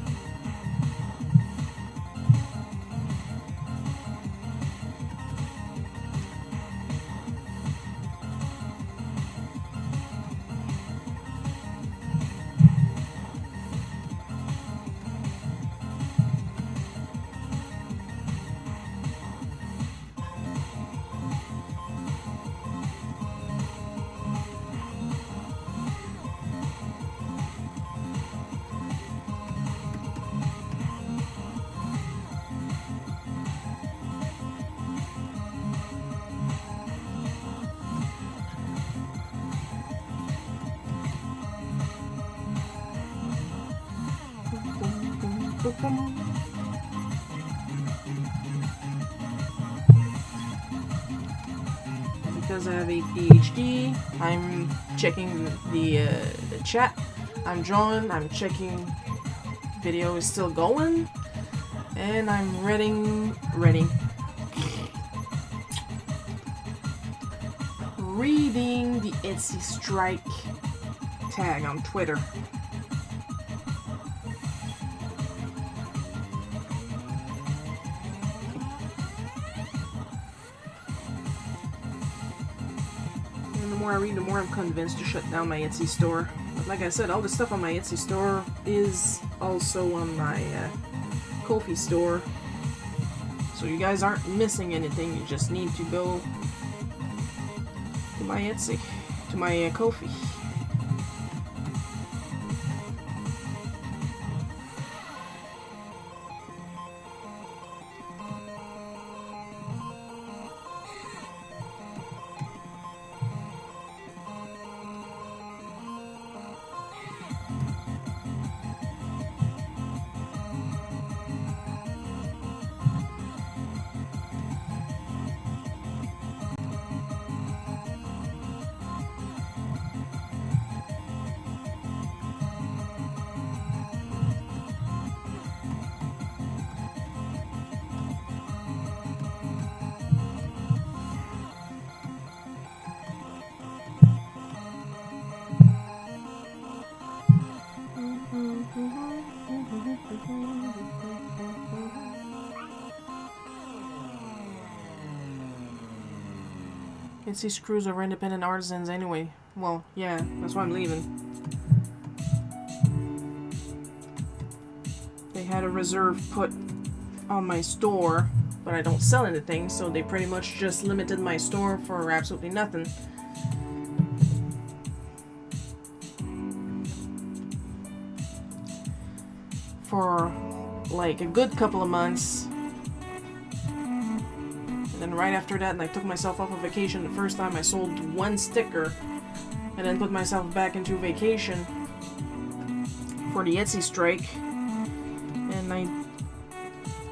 Because I have a PhD, I'm checking the chat. I'm drawing, I'm checking video is still going, and I'm reading the Etsy strike tag on Twitter. And the more I read, the more I'm convinced to shut down my Etsy store. But like I said, all the stuff on my Etsy store is also on my Ko-fi store. So you guys aren't missing anything, you just need to go to my Etsy, to my Ko-fi. Etsy screws over independent artisans anyway. Well, yeah, that's why I'm leaving. They had a reserve put on my store, but I don't sell anything, so they pretty much just limited my store for absolutely nothing. For like a good couple of months. And then right after that, I took myself off of vacation. The first time I sold one sticker and then put myself back into vacation for the Etsy strike. And I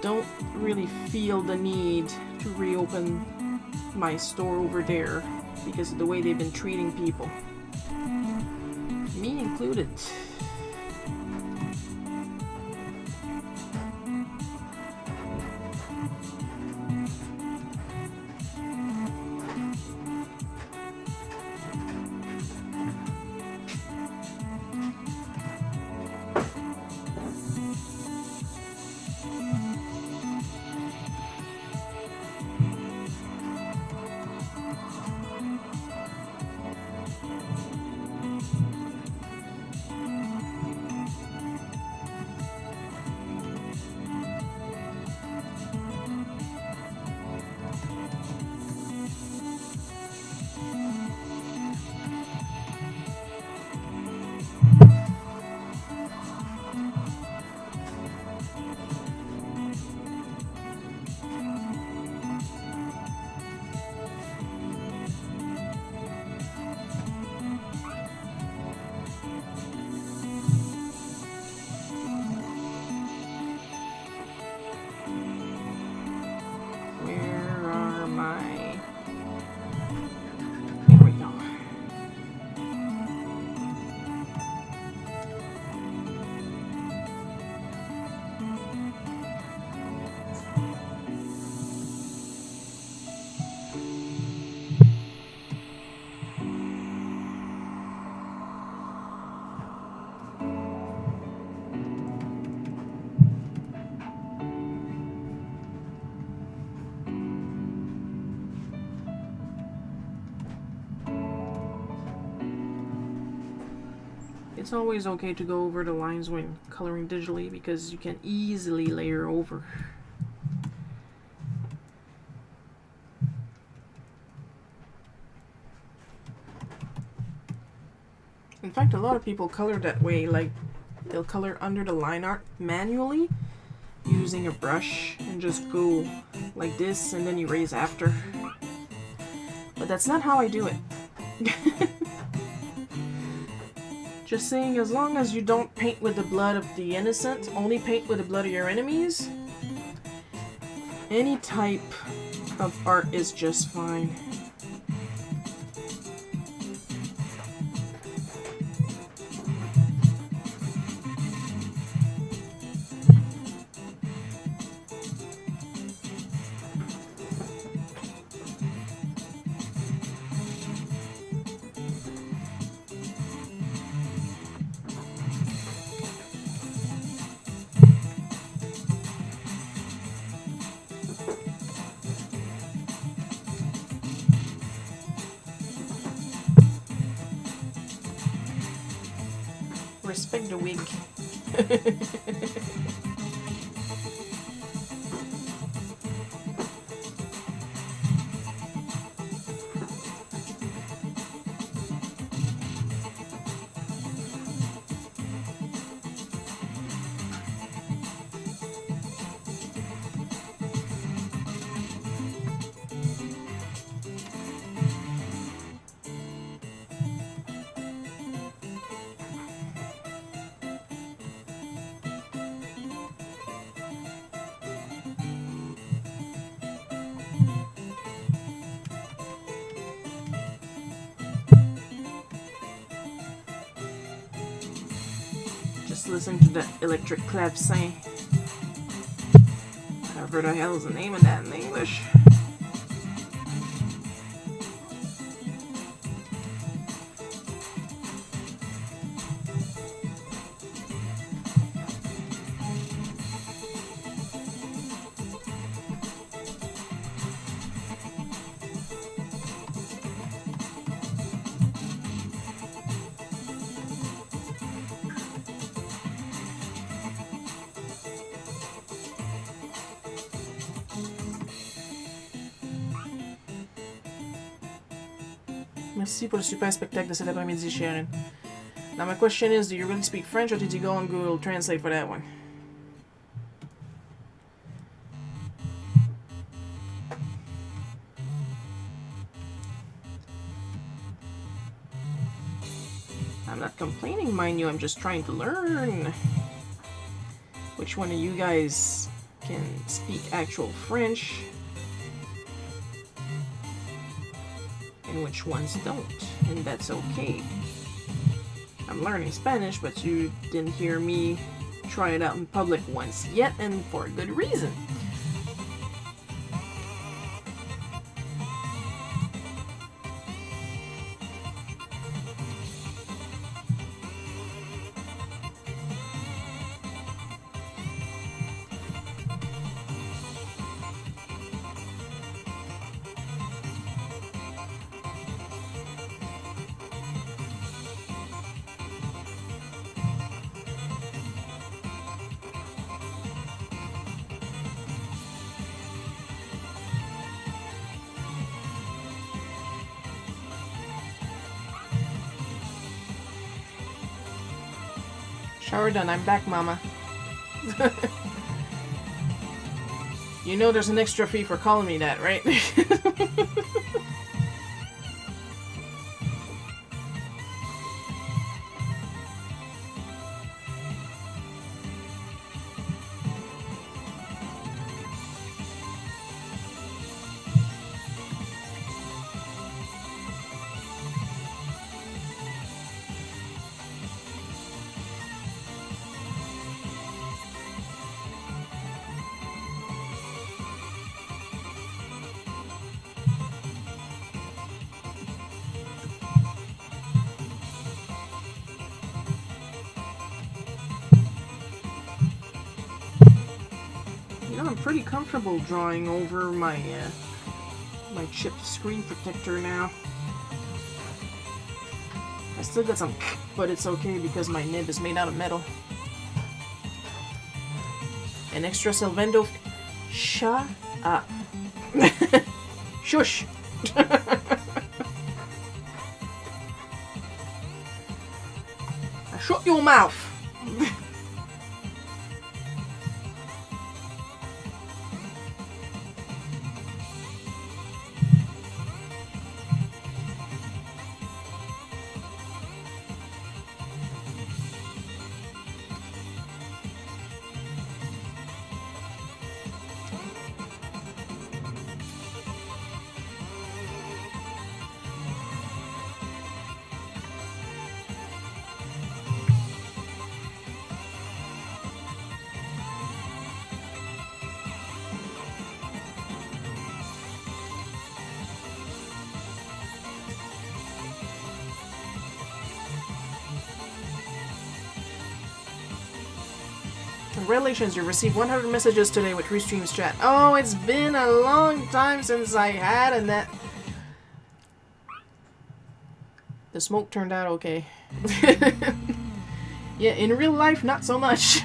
don't really feel the need to reopen my store over there because of the way they've been treating people. Me included. It's always okay to go over the lines when coloring digitally because you can easily layer over. In fact, a lot of people color that way, like they'll color under the line art manually using a brush and just go like this and then erase after. But that's not how I do it. Just saying, as long as you don't paint with the blood of the innocent, only paint with the blood of your enemies, any type of art is just fine. Respect the wig. Just listen to the electric clavecin. Whatever the hell is the name of that in English. Merci pour le super spectacle de cet après-midi, Sharon. Now my question is, do you really speak French or did you go on Google Translate for that one? I'm not complaining, mind you, I'm just trying to learn. Which one of you guys can speak actual French? And which ones don't, and that's okay. I'm learning Spanish, but you didn't hear me try it out in public once yet, and for a good reason. Shower done, I'm back, Mama. You know there's an extra fee for calling me that, right? I'm pretty comfortable drawing over my my chipped screen protector now. I still got some, but it's okay because my nib is made out of metal. An extra Silvendo. Shut up. Shush. Shut your mouth. Congratulations, you received 100 messages today with Restream's chat. Oh, it's been a long time since I had a net. The smoke turned out okay. Yeah, in real life, not so much.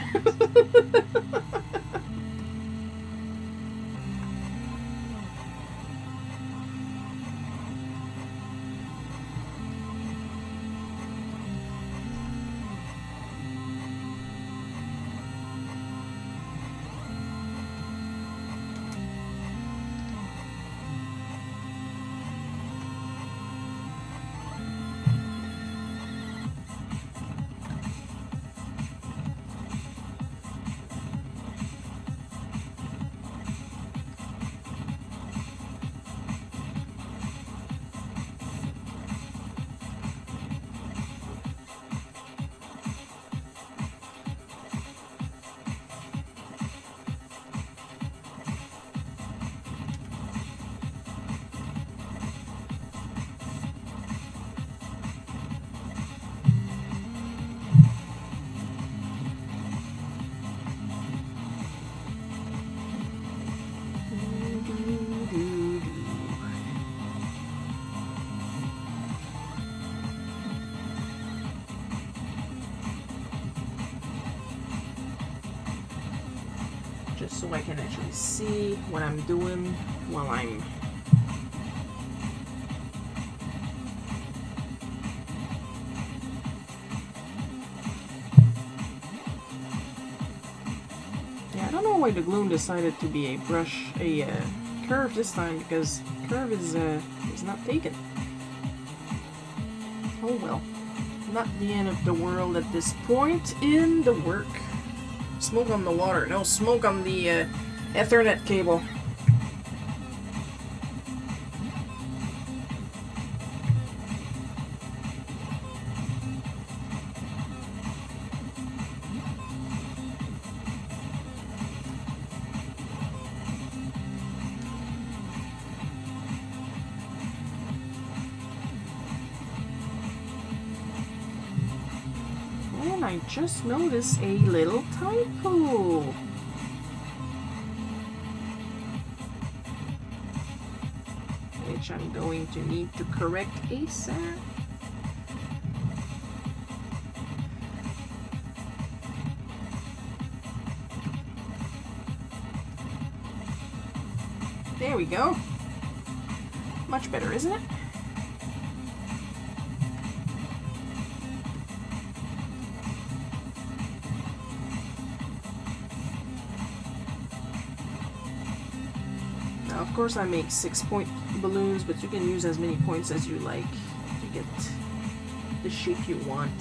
Just so I can actually see what I'm doing while I'm I don't know why the gloom decided to be a curve this time, because curve is not taken. Oh well, not the end of the world at this point in the work. Smoke on the water. No smoke on the Ethernet cable. I just noticed a little typo. Which I'm going to need to correct ASAP. There we go. Much better, isn't it? Of course I make 6-point balloons, but you can use as many points as you like to get the shape you want.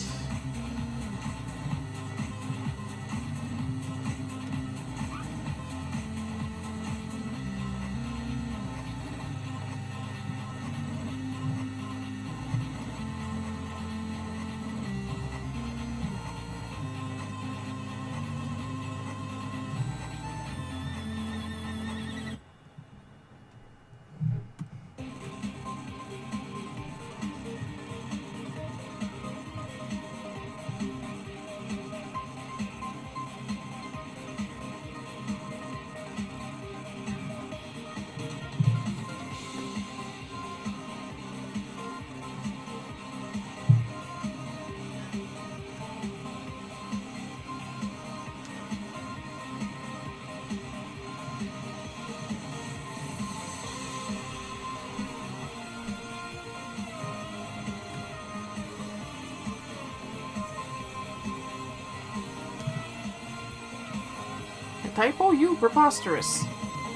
typo? You preposterous.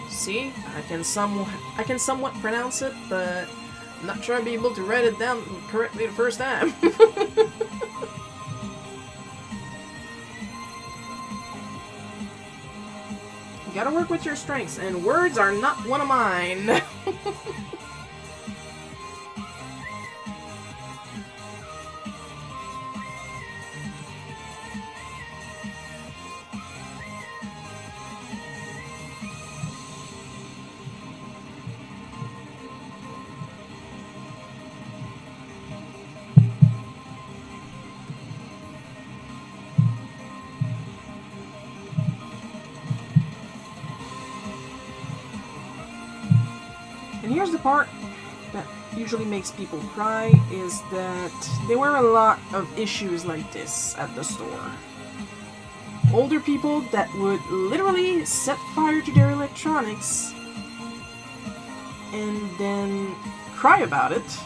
See, I can somewhat pronounce it, but I'm not sure I'll be able to write it down correctly the first time. You gotta work with your strengths, and words are not one of mine. And here's the part that usually makes people cry, is that there were a lot of issues like this at the store. Older people that would literally set fire to their electronics and then cry about it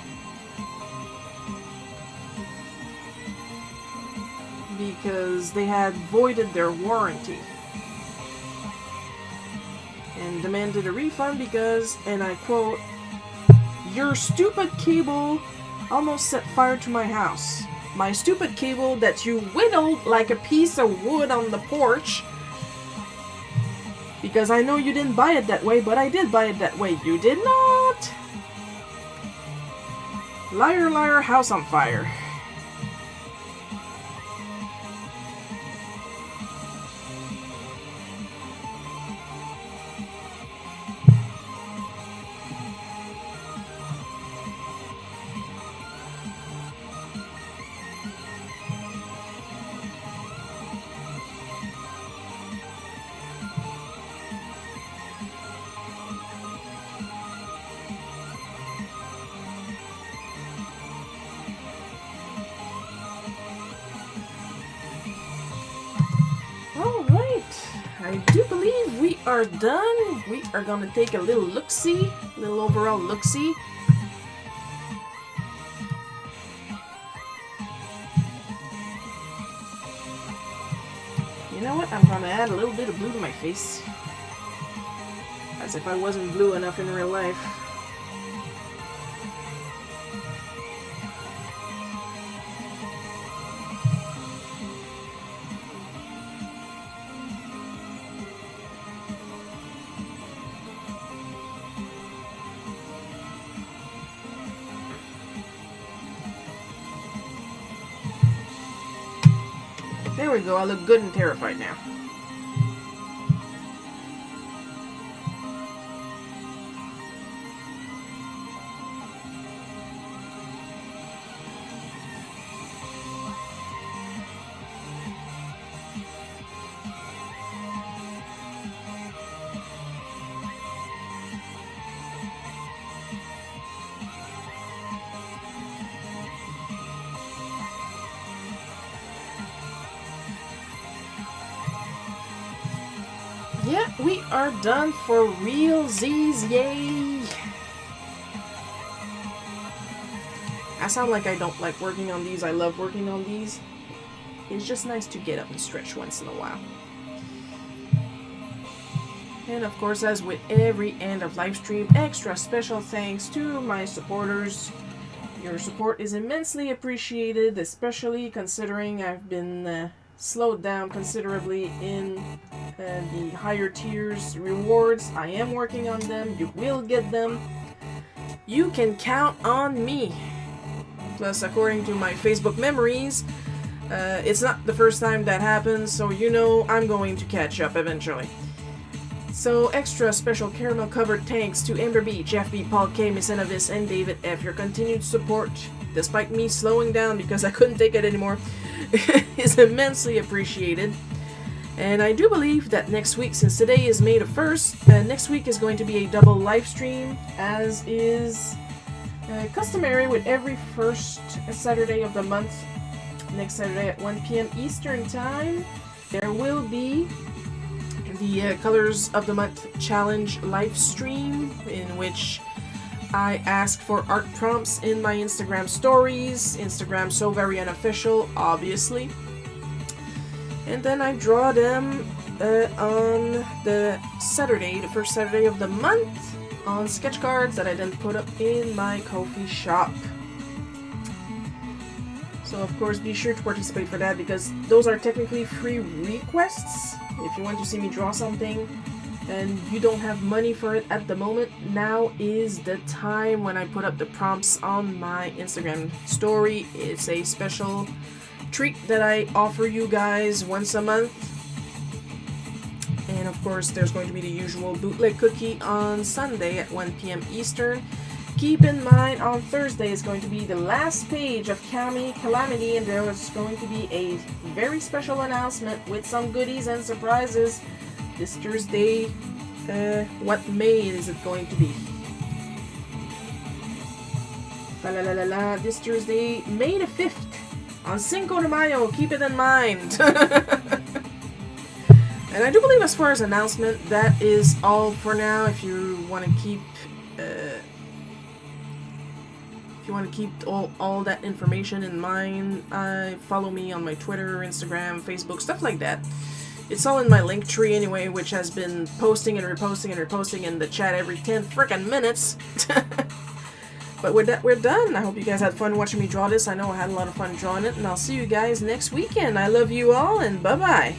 because they had voided their warranty and demanded a refund because, and I quote, "Your stupid cable almost set fire to my house. My stupid cable that you whittled like a piece of wood on the porch. Because I know you didn't buy it that way, but I did buy it that way. You did not. Liar, liar, house on fire." I do believe we are done. We are gonna take a little look-see, little overall look-see. You know what? I'm gonna add a little bit of blue to my face. As if I wasn't blue enough in real life. There we go, I look good and terrified now. Yeah, we are done for real Z's, yay! I sound like I don't like working on these, I love working on these. It's just nice to get up and stretch once in a while. And of course, as with every end of live stream, extra special thanks to my supporters. Your support is immensely appreciated, especially considering I've been slowed down considerably in the higher tiers rewards. I am working on them. You will get them. You can count on me. Plus, according to my Facebook memories, it's not the first time that happens, so you know I'm going to catch up eventually. So, extra special caramel covered thanks to Amber Beach, FB, Paul K, Miss Enovis, and David F. Your continued support, despite me slowing down because I couldn't take it anymore, is immensely appreciated. And I do believe that next week, since today is May the 1st, next week is going to be a double live stream, as is customary with every first Saturday of the month. Next Saturday at 1 p.m. Eastern Time, there will be the Colors of the Month Challenge live stream, in which I ask for art prompts in my Instagram stories. Instagram so very unofficial, obviously. And then I draw them on the Saturday, the first Saturday of the month, on sketch cards that I then put up in my Ko-fi shop. So of course be sure to participate for that, because those are technically free requests. If you want to see me draw something and you don't have money for it at the moment, now is the time when I put up the prompts on my Instagram story. It's a special treat that I offer you guys once a month. And of course there's going to be the usual bootleg cookie on Sunday at 1 p.m. Eastern. Keep in mind, on Thursday is going to be the last page of Calamity, and there is going to be a very special announcement with some goodies and surprises this Thursday. What May is it going to be? This Thursday, May the 5th, on Cinco de Mayo. Keep it in mind. And I do believe, as far as announcement, that is all for now. If you want to keep all that information in mind, follow me on my Twitter, Instagram, Facebook, stuff like that. It's all in my link tree anyway, which has been posting and reposting in the chat every 10 frickin' minutes. But with that, we're done. I hope you guys had fun watching me draw this. I know I had a lot of fun drawing it, and I'll see you guys next weekend. I love you all, and bye-bye.